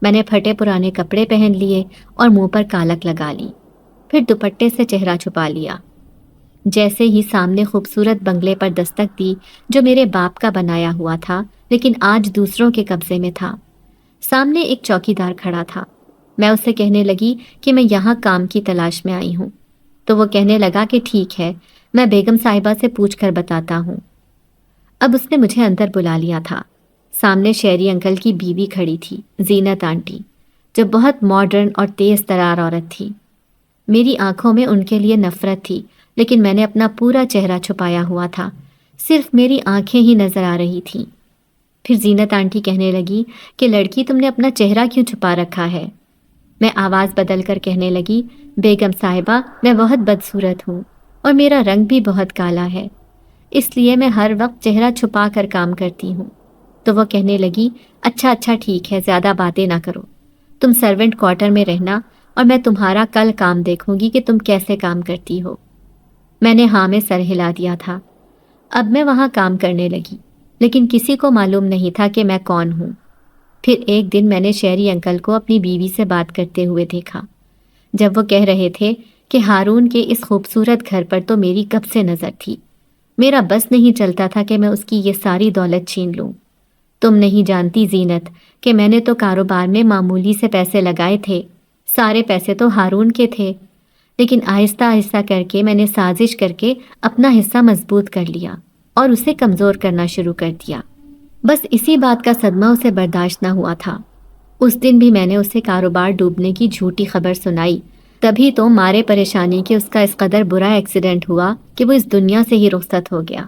میں نے پھٹے پرانے کپڑے پہن لیے اور منہ پر کالک لگا لی، پھر دوپٹے سے چہرہ چھپا لیا۔ جیسے ہی سامنے خوبصورت بنگلے پر دستک دی جو میرے باپ کا بنایا ہوا تھا لیکن آج دوسروں کے قبضے میں تھا، سامنے ایک چوکیدار کھڑا تھا۔ میں اسے کہنے لگی کہ میں یہاں کام کی تلاش میں آئی ہوں، تو وہ کہنے لگا کہ ٹھیک ہے، میں بیگم صاحبہ سے پوچھ کر بتاتا ہوں۔ اب اس نے مجھے اندر بلا لیا تھا۔ سامنے شہری انکل کی بیوی کھڑی تھی، زینت آنٹی، جو بہت ماڈرن اور تیز ترار عورت تھی۔ میری آنکھوں میں ان کے لیے نفرت تھی، لیکن میں نے اپنا پورا چہرہ چھپایا ہوا تھا، صرف میری آنکھیں ہی نظر آ رہی تھیں۔ پھر زینت آنٹی کہنے لگی کہ لڑکی تم نے اپنا چہرہ کیوں چھپا رکھا ہے؟ میں آواز بدل کر کہنے لگی، بیگم صاحبہ میں بہت بدصورت ہوں اور میرا رنگ بھی بہت کالا ہے، اس لیے میں ہر وقت چہرہ چھپا کر کام کرتی ہوں۔ تو وہ کہنے لگی، اچھا ٹھیک ہے، زیادہ باتیں نہ کرو، تم سرونٹ کوارٹر میں رہنا اور میں تمہارا کل کام دیکھوں گی کہ تم کیسے کام کرتی ہو۔ میں نے ہاں میں سر ہلا دیا تھا۔ اب میں وہاں کام کرنے لگی، لیکن کسی کو معلوم نہیں تھا کہ میں کون ہوں۔ پھر ایک دن میں نے شہری انکل کو اپنی بیوی سے بات کرتے ہوئے دیکھا، جب وہ کہہ رہے تھے کہ ہارون کے اس خوبصورت گھر پر تو میری کب سے نظر تھی، میرا بس نہیں چلتا تھا کہ میں اس کی یہ ساری دولت چھین لوں۔ تم نہیں جانتی زینت کہ میں نے تو کاروبار میں معمولی سے پیسے لگائے تھے، سارے پیسے تو ہارون کے تھے، لیکن آہستہ آہستہ کر کے میں نے سازش کر کے اپنا حصہ مضبوط کر لیا اور اسے کمزور کرنا شروع کر دیا۔ بس اسی بات کا صدمہ اسے برداشت نہ ہوا تھا۔ اس دن بھی میں نے اسے کاروبار ڈوبنے کی جھوٹی خبر سنائی، تبھی تو مارے پریشانی کہ اس کا اس قدر برا ایکسیڈنٹ ہوا کہ وہ اس دنیا سے ہی رخصت ہو گیا۔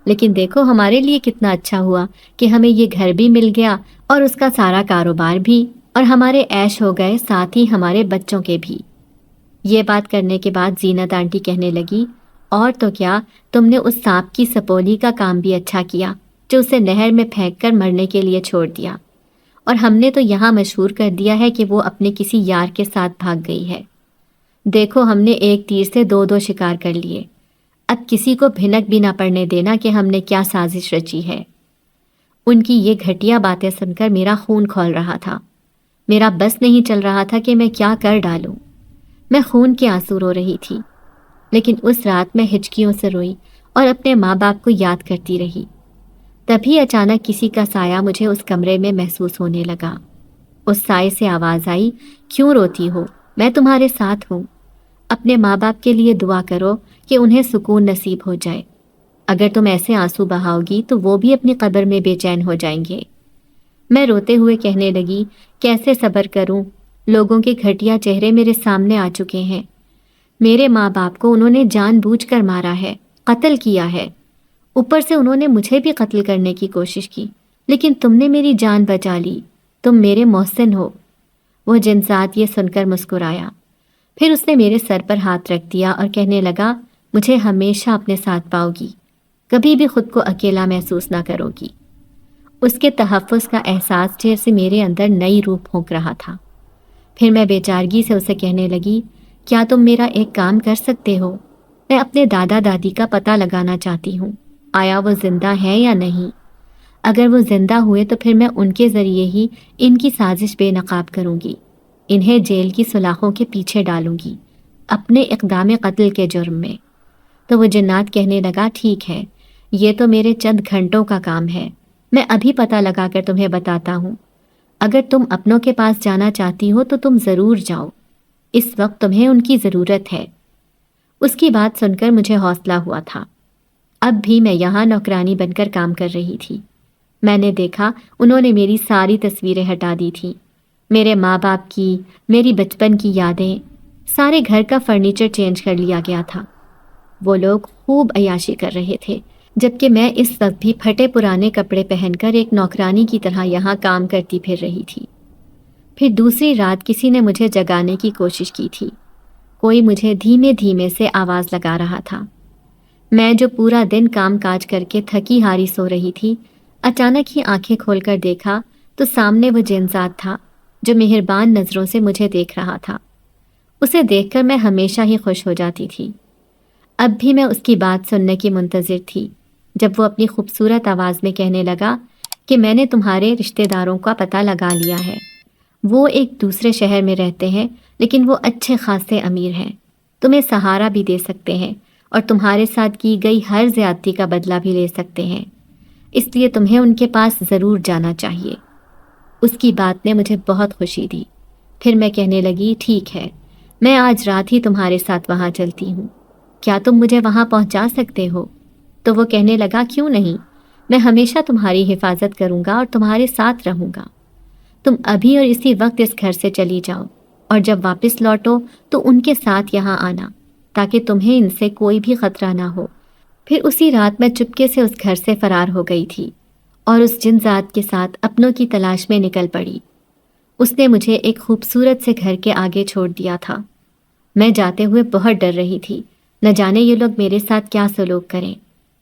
لیکن دیکھو ہمارے لیے کتنا اچھا ہوا کہ ہمیں یہ گھر بھی مل گیا اور اس کا سارا کاروبار بھی، اور ہمارے عیش ہو گئے، ساتھ ہی ہمارے بچوں کے بھی۔ یہ بات کرنے کے بعد زینت آنٹی کہنے لگی، اور تو کیا، تم نے اس سانپ کی سپولی کا کام بھی اچھا کیا جو اسے نہر میں پھینک کر مرنے کے لیے چھوڑ دیا، اور ہم نے تو یہاں مشہور کر دیا ہے کہ وہ اپنے کسی یار کے ساتھ بھاگ گئی ہے۔ دیکھو ہم نے ایک تیر سے دو شکار کر لیے، اب کسی کو بھنک بھی نہ پڑنے دینا کہ ہم نے کیا سازش رچی ہے۔ ان کی یہ گھٹیا باتیں سن کر میرا خون کھول رہا تھا، میرا بس نہیں چل رہا تھا کہ میں کیا کر ڈالوں۔ میں خون کے آنسو رو رہی تھی۔ لیکن اس رات میں ہچکیوں سے روئی اور اپنے ماں باپ کو یاد کرتی رہی۔ تبھی اچانک کسی کا سایہ مجھے اس کمرے میں محسوس ہونے لگا۔ اس سائے سے آواز آئی، کیوں روتی ہو؟ میں تمہارے ساتھ ہوں۔ اپنے ماں باپ کے لیے دعا کرو کہ انہیں سکون نصیب ہو جائے۔ اگر تم ایسے آنسو بہاؤ گی تو وہ بھی اپنی قبر میں بے چین ہو جائیں گے۔ میں روتے ہوئے کہنے لگی، کیسے صبر کروں؟ لوگوں کے گھٹیا چہرے میرے سامنے آ چکے ہیں۔ میرے ماں باپ کو انہوں نے جان بوجھ کر مارا ہے، قتل کیا ہے۔ اوپر سے انہوں نے مجھے بھی قتل کرنے کی کوشش کی، لیکن تم نے میری جان بچا لی۔ تم میرے محسن ہو۔ وہ جنزات یہ سن کر مسکرایا، پھر اس نے میرے سر پر ہاتھ رکھ دیا اور کہنے لگا، مجھے ہمیشہ اپنے ساتھ پاؤ گی، کبھی بھی خود کو اکیلا محسوس نہ کرو گی۔ اس کے تحفظ کا احساس جیسے میرے اندر نئی روح پھونک رہا تھا۔ پھر میں بے چارگی سے اسے کہنے لگی، کیا تم میرا ایک کام کر سکتے ہو؟ میں اپنے دادا دادی کا پتہ لگانا چاہتی ہوں، آیا وہ زندہ ہے یا نہیں؟ اگر وہ زندہ ہوئے تو پھر میں ان کے ذریعے ہی ان کی سازش بے نقاب کروں گی، انہیں جیل کی سلاخوں کے پیچھے ڈالوں گی، اپنے اقدام قتل کے جرم میں۔ تو وہ جنات کہنے لگا، ٹھیک ہے، یہ تو میرے چند گھنٹوں کا کام ہے، میں ابھی پتہ لگا کر تمہیں بتاتا ہوں۔ اگر تم اپنوں کے پاس جانا چاہتی ہو تو تم ضرور جاؤ، اس وقت تمہیں ان کی ضرورت ہے۔ اس کی بات سن کر مجھے حوصلہ ہوا تھا۔ اب بھی میں یہاں نوکرانی بن کر کام کر رہی تھی۔ میں نے دیکھا انہوں نے میری ساری تصویریں ہٹا دی تھیں، میرے ماں باپ کی، میری بچپن کی یادیں، سارے گھر کا فرنیچر چینج کر لیا گیا تھا۔ وہ لوگ خوب عیاشی کر رہے تھے، جبکہ میں اس وقت بھی پھٹے پرانے کپڑے پہن کر ایک نوکرانی کی طرح یہاں کام کرتی پھر رہی تھی۔ پھر دوسری رات کسی نے مجھے جگانے کی کوشش کی تھی، کوئی مجھے دھیمے دھیمے سے آواز لگا رہا تھا۔ میں جو پورا دن کام کاج کر کے تھکی ہاری سو رہی تھی، اچانک ہی آنکھیں کھول کر دیکھا تو سامنے وہ جنزاد تھا جو مہربان نظروں سے مجھے دیکھ رہا تھا۔ اسے دیکھ کر میں ہمیشہ ہی خوش ہو جاتی تھی۔ اب بھی میں اس کی بات سننے کی منتظر تھی جب وہ اپنی خوبصورت آواز میں کہنے لگا کہ میں نے تمہارے رشتہ داروں کا پتہ لگا لیا ہے، وہ ایک دوسرے شہر میں رہتے ہیں لیکن وہ اچھے خاصے امیر ہیں، تمہیں سہارا بھی دے سکتے ہیں اور تمہارے ساتھ کی گئی ہر زیادتی کا بدلہ بھی لے سکتے ہیں، اس لیے تمہیں ان کے پاس ضرور جانا چاہیے۔ اس کی بات نے مجھے بہت خوشی دی۔ پھر میں کہنے لگی، ٹھیک ہے، میں آج رات ہی تمہارے ساتھ وہاں چلتی ہوں، کیا تم مجھے وہاں پہنچا سکتے ہو؟ تو وہ کہنے لگا، کیوں نہیں، میں ہمیشہ تمہاری حفاظت کروں گا اور تمہارے ساتھ رہوں گا۔ تم ابھی اور اسی وقت اس گھر سے چلی جاؤ اور جب واپس لوٹو تو ان کے ساتھ یہاں آنا تاکہ تمہیں ان سے کوئی بھی خطرہ نہ ہو۔ پھر اسی رات میں چپکے سے اس گھر سے فرار ہو گئی تھی اور اس جنزاد کے ساتھ اپنوں کی تلاش میں نکل پڑی۔ اس نے مجھے ایک خوبصورت سے گھر کے آگے چھوڑ دیا تھا۔ میں جاتے ہوئے بہت ڈر رہی تھی، نہ جانے یہ لوگ میرے ساتھ کیا سلوک کریں،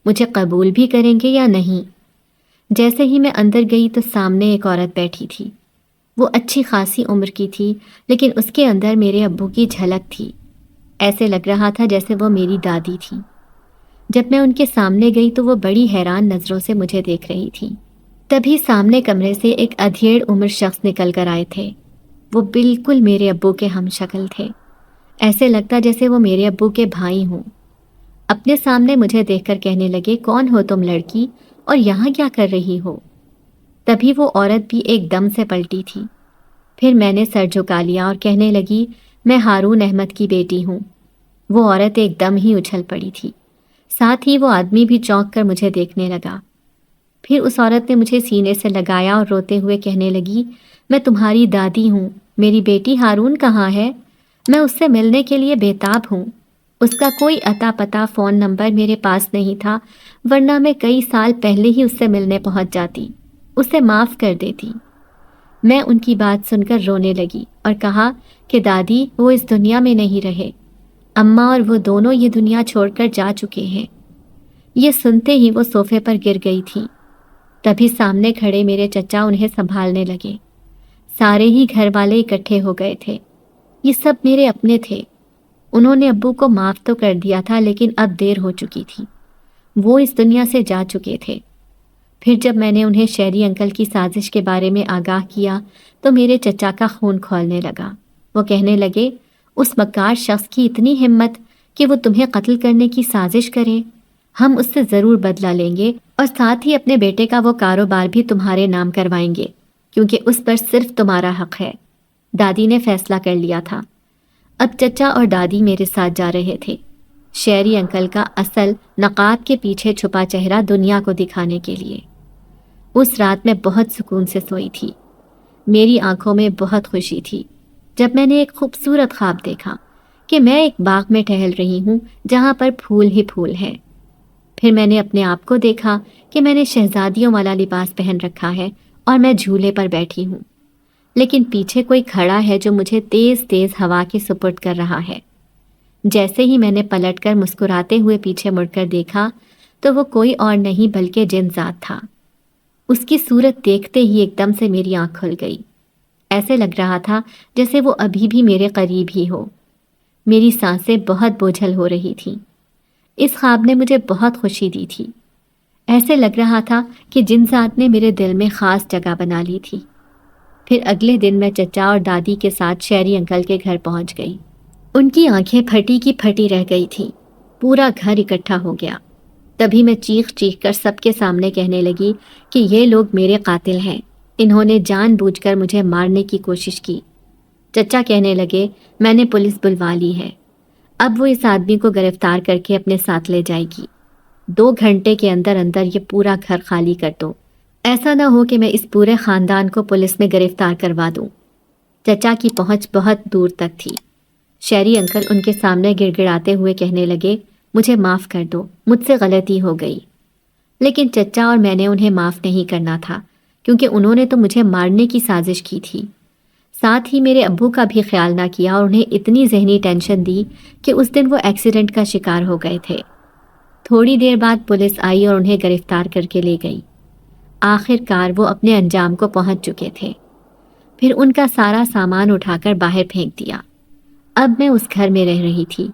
مجھے قبول بھی کریں گے یا نہیں۔ جیسے ہی میں اندر گئی تو سامنے ایک عورت بیٹھی تھی۔ وہ اچھی خاصی عمر کی تھی لیکن اس کے اندر میرے ابو کی جھلک تھی، ایسے لگ رہا تھا جیسے وہ میری دادی تھی۔ جب میں ان کے سامنے گئی تو وہ بڑی حیران نظروں سے مجھے دیکھ رہی تھی۔ تبھی سامنے کمرے سے ایک ادھیڑ عمر شخص نکل کر آئے تھے۔ وہ بالکل میرے ابو کے ہم شکل تھے، ایسے لگتا جیسے وہ میرے ابو کے بھائی ہوں۔ اپنے سامنے مجھے دیکھ کر کہنے لگے، کون ہو تم لڑکی اور یہاں کیا کر رہی ہو؟ تبھی وہ عورت بھی ایک دم سے پلٹی تھی۔ پھر میں نے سر جھکا لیا اور کہنے لگی، میں ہارون احمد کی بیٹی ہوں۔ وہ عورت ایک دم ہی اچھل پڑی تھی، ساتھ ہی وہ آدمی بھی چونک کر مجھے دیکھنے لگا۔ پھر اس عورت نے مجھے سینے سے لگایا اور روتے ہوئے کہنے لگی، میں تمہاری دادی ہوں، میری بیٹی ہارون کہاں ہے؟ میں اس سے ملنے کے لیے بےتاب ہوں۔ اس کا کوئی اتا پتہ فون نمبر میرے پاس نہیں تھا، ورنہ میں کئی سال پہلے ہی اس سے ملنے پہنچ جاتی، اسے معاف کر دیتی۔ میں ان کی بات سن کر رونے لگی اور کہا کہ دادی، وہ اس دنیا میں نہیں رہے، اماں اور وہ دونوں یہ دنیا چھوڑ کر جا چکے ہیں۔ یہ سنتے ہی وہ صوفے پر گر گئی تھی۔ تبھی سامنے کھڑے میرے چچا انہیں سنبھالنے لگے۔ سارے ہی گھر والے اکٹھے ہو گئے تھے، یہ سب میرے اپنے تھے۔ انہوں نے ابو کو معاف تو کر دیا تھا لیکن اب دیر ہو چکی تھی، وہ اس دنیا سے جا چکے تھے۔ پھر جب میں نے انہیں شہری انکل کی سازش کے بارے میں آگاہ کیا تو میرے چچا کا خون کھولنے لگا۔ وہ کہنے لگے، اس مکار شخص کی اتنی ہمت کہ وہ تمہیں قتل کرنے کی سازش کرے؟ ہم اس سے ضرور بدلہ لیں گے اور ساتھ ہی اپنے بیٹے کا وہ کاروبار بھی تمہارے نام کروائیں گے، کیونکہ اس پر صرف تمہارا حق ہے۔ دادی نے فیصلہ کر لیا تھا۔ اب چچا اور دادی میرے ساتھ جا رہے تھے، شہری انکل کا اصل نقاب کے پیچھے چھپا چہرہ دنیا کو دکھانے کے لیے۔ اس رات میں بہت سکون سے سوئی تھی۔ میری آنکھوں میں بہت خوشی تھی جب میں نے ایک خوبصورت خواب دیکھا کہ میں ایک باغ میں ٹہل رہی ہوں جہاں پر پھول ہی پھول ہیں۔ پھر میں نے اپنے آپ کو دیکھا کہ میں نے شہزادیوں والا لباس پہن رکھا ہے اور میں جھولے پر بیٹھی ہوں، لیکن پیچھے کوئی کھڑا ہے جو مجھے تیز تیز ہوا کے سپرد کر رہا ہے۔ جیسے ہی میں نے پلٹ کر مسکراتے ہوئے پیچھے مڑ کر دیکھا تو وہ کوئی اور نہیں بلکہ جن ذات تھا۔ اس کی صورت دیکھتے ہی ایک دم سے میری آنکھ کھل گئی۔ ایسے لگ رہا تھا جیسے وہ ابھی بھی میرے قریب ہی ہو۔ میری سانسیں بہت بوجھل ہو رہی تھیں۔ اس خواب نے مجھے بہت خوشی دی تھی۔ ایسے لگ رہا تھا کہ جن ذات نے میرے دل میں خاص جگہ بنا لی تھی۔ پھر اگلے دن میں چچا اور دادی کے ساتھ شہری انکل کے گھر پہنچ گئی۔ ان کی آنکھیں پھٹی کی پھٹی رہ گئی تھیں۔ پورا گھر اکٹھا ہو گیا۔ تبھی میں چیخ چیخ کر سب کے سامنے کہنے لگی کہ یہ لوگ میرے قاتل ہیں، انہوں نے جان بوجھ کر مجھے مارنے کی کوشش کی۔ چچا کہنے لگے میں نے پولیس بلوا لی ہے، اب وہ اس آدمی کو گرفتار کر کے اپنے ساتھ لے جائے گی۔ 2 گھنٹے کے اندر اندر یہ پورا گھر خالی کر دو، ایسا نہ ہو کہ میں اس پورے خاندان کو پولیس میں گرفتار کروا دوں۔ چچا کی پہنچ بہت دور تک تھی۔ شہری انکل ان کے سامنے گڑ گڑاتے ہوئے کہنے لگے مجھے معاف کر دو، مجھ سے غلطی ہو گئی۔ لیکن چچا اور میں نے انہیں معاف نہیں کرنا تھا، کیونکہ انہوں نے تو مجھے مارنے کی سازش کی تھی۔ ساتھ ہی میرے ابو کا بھی خیال نہ کیا اور انہیں اتنی ذہنی ٹینشن دی کہ اس دن وہ ایکسیڈنٹ کا شکار ہو گئے تھے۔ تھوڑی دیر بعد پولیس آئی اور انہیں گرفتار کر کے لے گئی۔ آخر کار وہ اپنے انجام کو پہنچ چکے تھے۔ پھر ان کا سارا سامان اٹھا کر باہر پھینک دیا۔ اب میں اس گھر میں رہ رہی تھی۔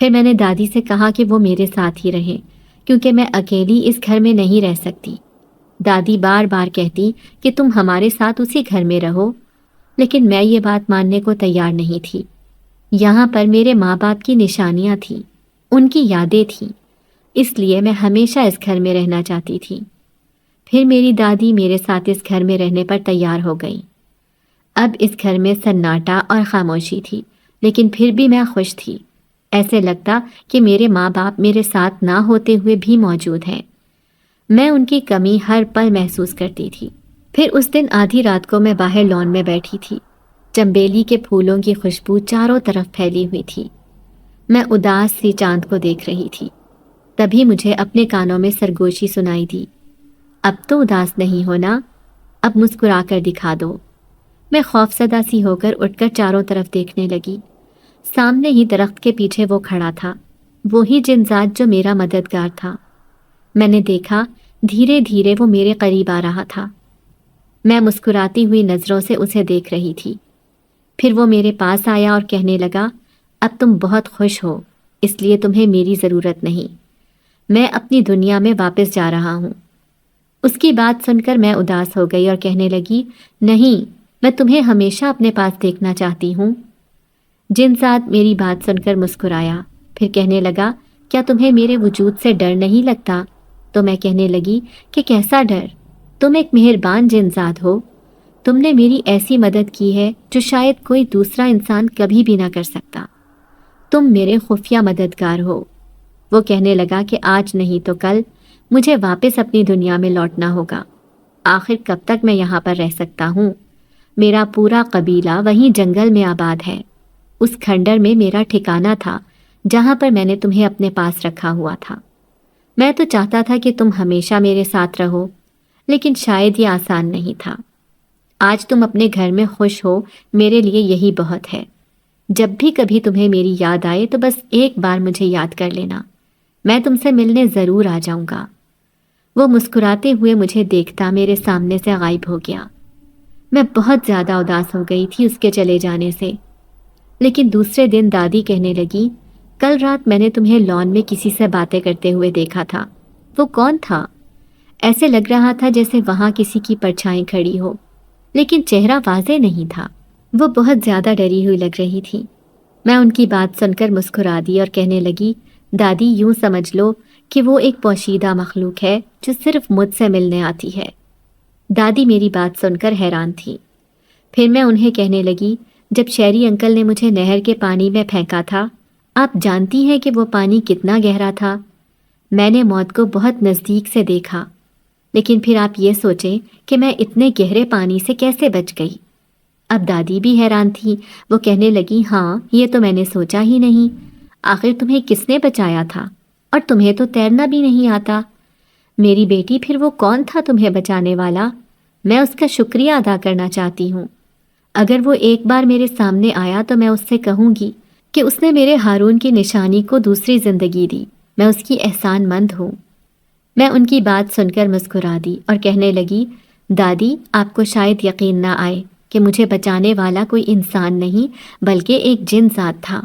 پھر میں نے دادی سے کہا کہ وہ میرے ساتھ ہی رہیں، کیونکہ میں اکیلی اس گھر میں نہیں رہ سکتی۔ دادی بار بار کہتی کہ تم ہمارے ساتھ اسی گھر میں رہو، لیکن میں یہ بات ماننے کو تیار نہیں تھی۔ یہاں پر میرے ماں باپ کی نشانیاں تھیں، ان کی یادیں تھیں، اس لیے میں ہمیشہ اس گھر میں رہنا چاہتی تھی۔ پھر میری دادی میرے ساتھ اس گھر میں رہنے پر تیار ہو گئی۔ اب اس گھر میں سناٹا اور خاموشی تھی، لیکن پھر بھی میں خوش تھی۔ ایسے لگتا کہ میرے ماں باپ میرے ساتھ نہ ہوتے ہوئے بھی موجود ہیں۔ میں ان کی کمی ہر پل محسوس کرتی تھی۔ پھر اس دن آدھی رات کو میں باہر لان میں بیٹھی تھی۔ چنبیلی کے پھولوں کی خوشبو چاروں طرف پھیلی ہوئی تھی۔ میں اداس سی چاند کو دیکھ رہی تھی۔ تبھی مجھے اپنے کانوں میں سرگوشی سنائی دی، اب تو اداس نہیں ہونا، اب مسکرا کر دکھا دو۔ میں خوفزدہ سی ہو کر اٹھ کر چاروں طرف دیکھنے لگی۔ سامنے ہی درخت کے پیچھے وہ کھڑا تھا، وہی جن ذات جو میرا مددگار تھا۔ میں نے دیکھا دھیرے دھیرے وہ میرے قریب آ رہا تھا۔ میں مسکراتی ہوئی نظروں سے اسے دیکھ رہی تھی۔ پھر وہ میرے پاس آیا اور کہنے لگا اب تم بہت خوش ہو، اس لیے تمہیں میری ضرورت نہیں، میں اپنی دنیا میں واپس جا رہا ہوں۔ اس کی بات سن کر میں اداس ہو گئی اور کہنے لگی نہیں، میں تمہیں ہمیشہ اپنے پاس دیکھنا چاہتی ہوں۔ جن ذات میری بات سن کر مسکرایا، پھر کہنے لگا کیا تمہیں میرے وجود سے ڈر نہیں لگتا؟ تو میں کہنے لگی کہ کیسا ڈر، تم ایک مہربان جن ذات ہو، تم نے میری ایسی مدد کی ہے جو شاید کوئی دوسرا انسان کبھی بھی نہ کر سکتا، تم میرے خفیہ مددگار ہو۔ وہ کہنے لگا کہ آج نہیں تو کل مجھے واپس اپنی دنیا میں لوٹنا ہوگا، آخر کب تک میں یہاں پر رہ سکتا ہوں؟ میرا پورا قبیلہ وہیں جنگل میں آباد ہے، اس کھنڈر میں میرا ٹھکانہ تھا جہاں پر میں نے تمہیں اپنے پاس رکھا ہوا تھا۔ میں تو چاہتا تھا کہ تم ہمیشہ میرے ساتھ رہو، لیکن شاید یہ آسان نہیں تھا۔ آج تم اپنے گھر میں خوش ہو، میرے لیے یہی بہت ہے۔ جب بھی کبھی تمہیں میری یاد آئے تو بس ایک بار مجھے یاد کر لینا، میں تم سے ملنے ضرور آ جاؤں گا۔ وہ مسکراتے ہوئے مجھے دیکھتا میرے سامنے سے غائب ہو گیا۔ میں بہت زیادہ اداس ہو گئی تھی اس کے چلے جانے سے۔ لیکن دوسرے دن دادی کہنے لگی کل رات میں نے تمہیں لان میں کسی سے باتیں کرتے ہوئے دیکھا تھا، وہ کون تھا؟ ایسے لگ رہا تھا جیسے وہاں کسی کی پرچھائی کھڑی ہو، لیکن چہرہ واضح نہیں تھا۔ وہ بہت زیادہ ڈری ہوئی لگ رہی تھی۔ میں ان کی بات سن کر مسکرا دی اور کہنے لگی، دادی یوں سمجھ لو کہ وہ ایک پوشیدہ مخلوق ہے جو صرف مجھ سے ملنے آتی ہے۔ دادی میری بات سن کر حیران تھی۔ پھر میں انہیں کہنے لگی، جب شہری انکل نے مجھے نہر کے پانی میں پھینکا تھا، آپ جانتی ہیں کہ وہ پانی کتنا گہرا تھا؟ میں نے موت کو بہت نزدیک سے دیکھا، لیکن پھر آپ یہ سوچیں کہ میں اتنے گہرے پانی سے کیسے بچ گئی؟ اب دادی بھی حیران تھی۔ وہ کہنے لگی، ہاں یہ تو میں نے سوچا ہی نہیں، آخر تمہیں کس نے بچایا تھا؟ اور تمہیں تو تیرنا بھی نہیں آتا۔ میری بیٹی، پھر وہ کون تھا تمہیں بچانے والا؟ میں اس کا شکریہ ادا کرنا چاہتی ہوں۔ اگر وہ ایک بار میرے سامنے آیا تو میں اس سے کہوں گی کہ اس نے میرے ہارون کی نشانی کو دوسری زندگی دی، میں اس کی احسان مند ہوں۔ میں ان کی بات سن کر مسکرا دی اور کہنے لگی، دادی آپ کو شاید یقین نہ آئے کہ مجھے بچانے والا کوئی انسان نہیں بلکہ ایک جن ذات تھا۔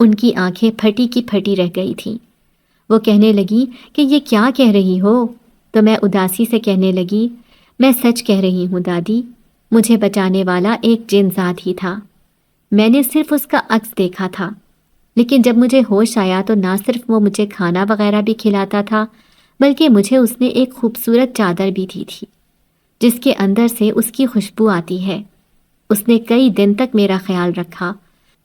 ان کی آنکھیں پھٹی کی پھٹی رہ گئی تھیں۔ وہ کہنے لگی کہ یہ کیا کہہ رہی ہو؟ تو میں اداسی سے کہنے لگی، میں سچ کہہ رہی ہوں دادی، مجھے بچانے والا ایک جن ذات ہی تھا۔ میں نے صرف اس کا عکس دیکھا تھا، لیکن جب مجھے ہوش آیا تو نہ صرف وہ مجھے کھانا وغیرہ بھی کھلاتا تھا بلکہ مجھے اس نے ایک خوبصورت چادر بھی دی تھی جس کے اندر سے اس کی خوشبو آتی ہے۔ اس نے کئی دن تک میرا خیال رکھا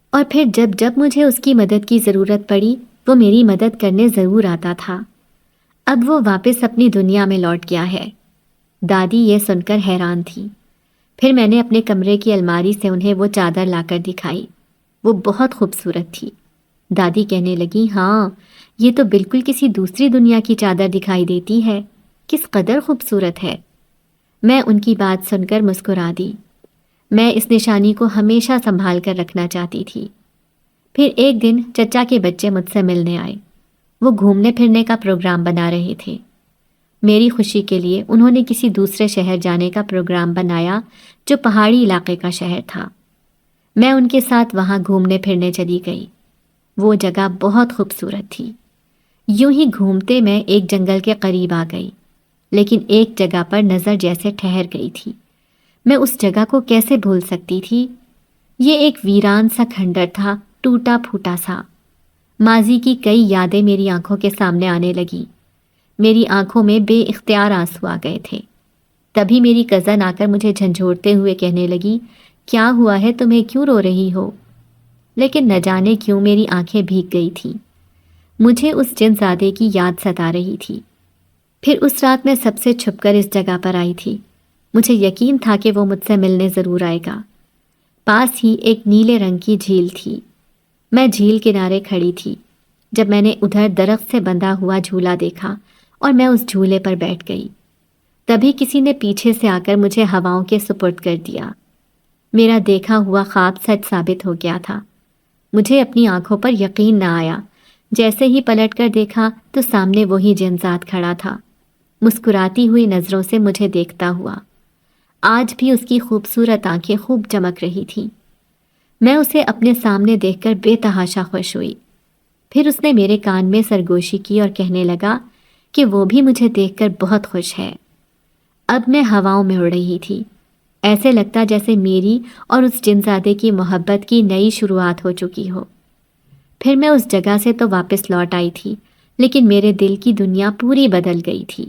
اور پھر جب جب مجھے اس کی مدد کی ضرورت پڑی وہ میری مدد کرنے ضرور آتا تھا۔ اب وہ واپس اپنی دنیا میں لوٹ گیا ہے۔ دادی یہ سن کر حیران تھی۔ پھر میں نے اپنے کمرے کی الماری سے انہیں وہ چادر لا کر دکھائی۔ وہ بہت خوبصورت تھی۔ دادی کہنے لگی، ہاں یہ تو بالکل کسی دوسری دنیا کی چادر دکھائی دیتی ہے، کس قدر خوبصورت ہے۔ میں ان کی بات سن کر مسکرا دی۔ میں اس نشانی کو ہمیشہ سنبھال کر رکھنا چاہتی تھی۔ پھر ایک دن چچا کے بچے مجھ سے ملنے آئے۔ وہ گھومنے پھرنے کا پروگرام بنا رہے تھے۔ میری خوشی کے لیے انہوں نے کسی دوسرے شہر جانے کا پروگرام بنایا جو پہاڑی علاقے کا شہر تھا۔ میں ان کے ساتھ وہاں گھومنے پھرنے چلی گئی۔ وہ جگہ بہت خوبصورت تھی۔ یوں ہی گھومتے میں ایک جنگل کے قریب آ گئی، لیکن ایک جگہ پر نظر جیسے ٹھہر گئی تھی۔ میں اس جگہ کو کیسے بھول سکتی تھی؟ یہ ایک ویران سا کھنڈر تھا، ٹوٹا پھوٹا سا۔ ماضی کی کئی یادیں میری آنکھوں کے سامنے آنے لگیں۔ میری آنکھوں میں بے اختیار آنسو آ گئے تھے۔ تبھی میری کزن آ کر مجھے جھنجھوڑتے ہوئے کہنے لگی، کیا ہوا ہے تمہیں، کیوں رو رہی ہو؟ لیکن نہ جانے کیوں میری آنکھیں بھیگ گئی تھیں۔ مجھے اس جن زادے کی یاد ستا رہی تھی۔ پھر اس رات میں سب سے چھپ کر اس جگہ پر آئی تھی۔ مجھے یقین تھا کہ وہ مجھ سے ملنے ضرور آئے گا۔ پاس ہی ایک نیلے رنگ کی جھیل تھی۔ میں جھیل کنارے کھڑی تھی جب میں نے ادھر درخت سے بندھا ہوا جھولا دیکھا اور میں اس جھولے پر بیٹھ گئی۔ تبھی کسی نے پیچھے سے آ کر مجھے ہواؤں کے سپرد کر دیا۔ میرا دیکھا ہوا خواب سچ ثابت ہو گیا تھا۔ مجھے اپنی آنکھوں پر یقین نہ آیا۔ جیسے ہی پلٹ کر دیکھا تو سامنے وہی جن ذات کھڑا تھا، مسکراتی ہوئی نظروں سے مجھے دیکھتا ہوا۔ آج بھی اس کی خوبصورت آنکھیں خوب چمک رہی تھیں۔ میں اسے اپنے سامنے دیکھ کر بے تحاشا خوش ہوئی۔ پھر اس نے میرے کان میں سرگوشی کی اور کہنے لگا کہ وہ بھی مجھے دیکھ کر بہت خوش ہے۔ اب میں ہواؤں میں اڑ رہی تھی۔ ایسے لگتا جیسے میری اور اس جنزادے کی محبت کی نئی شروعات ہو چکی ہو۔ پھر میں اس جگہ سے تو واپس لوٹ آئی تھی، لیکن میرے دل کی دنیا پوری بدل گئی تھی۔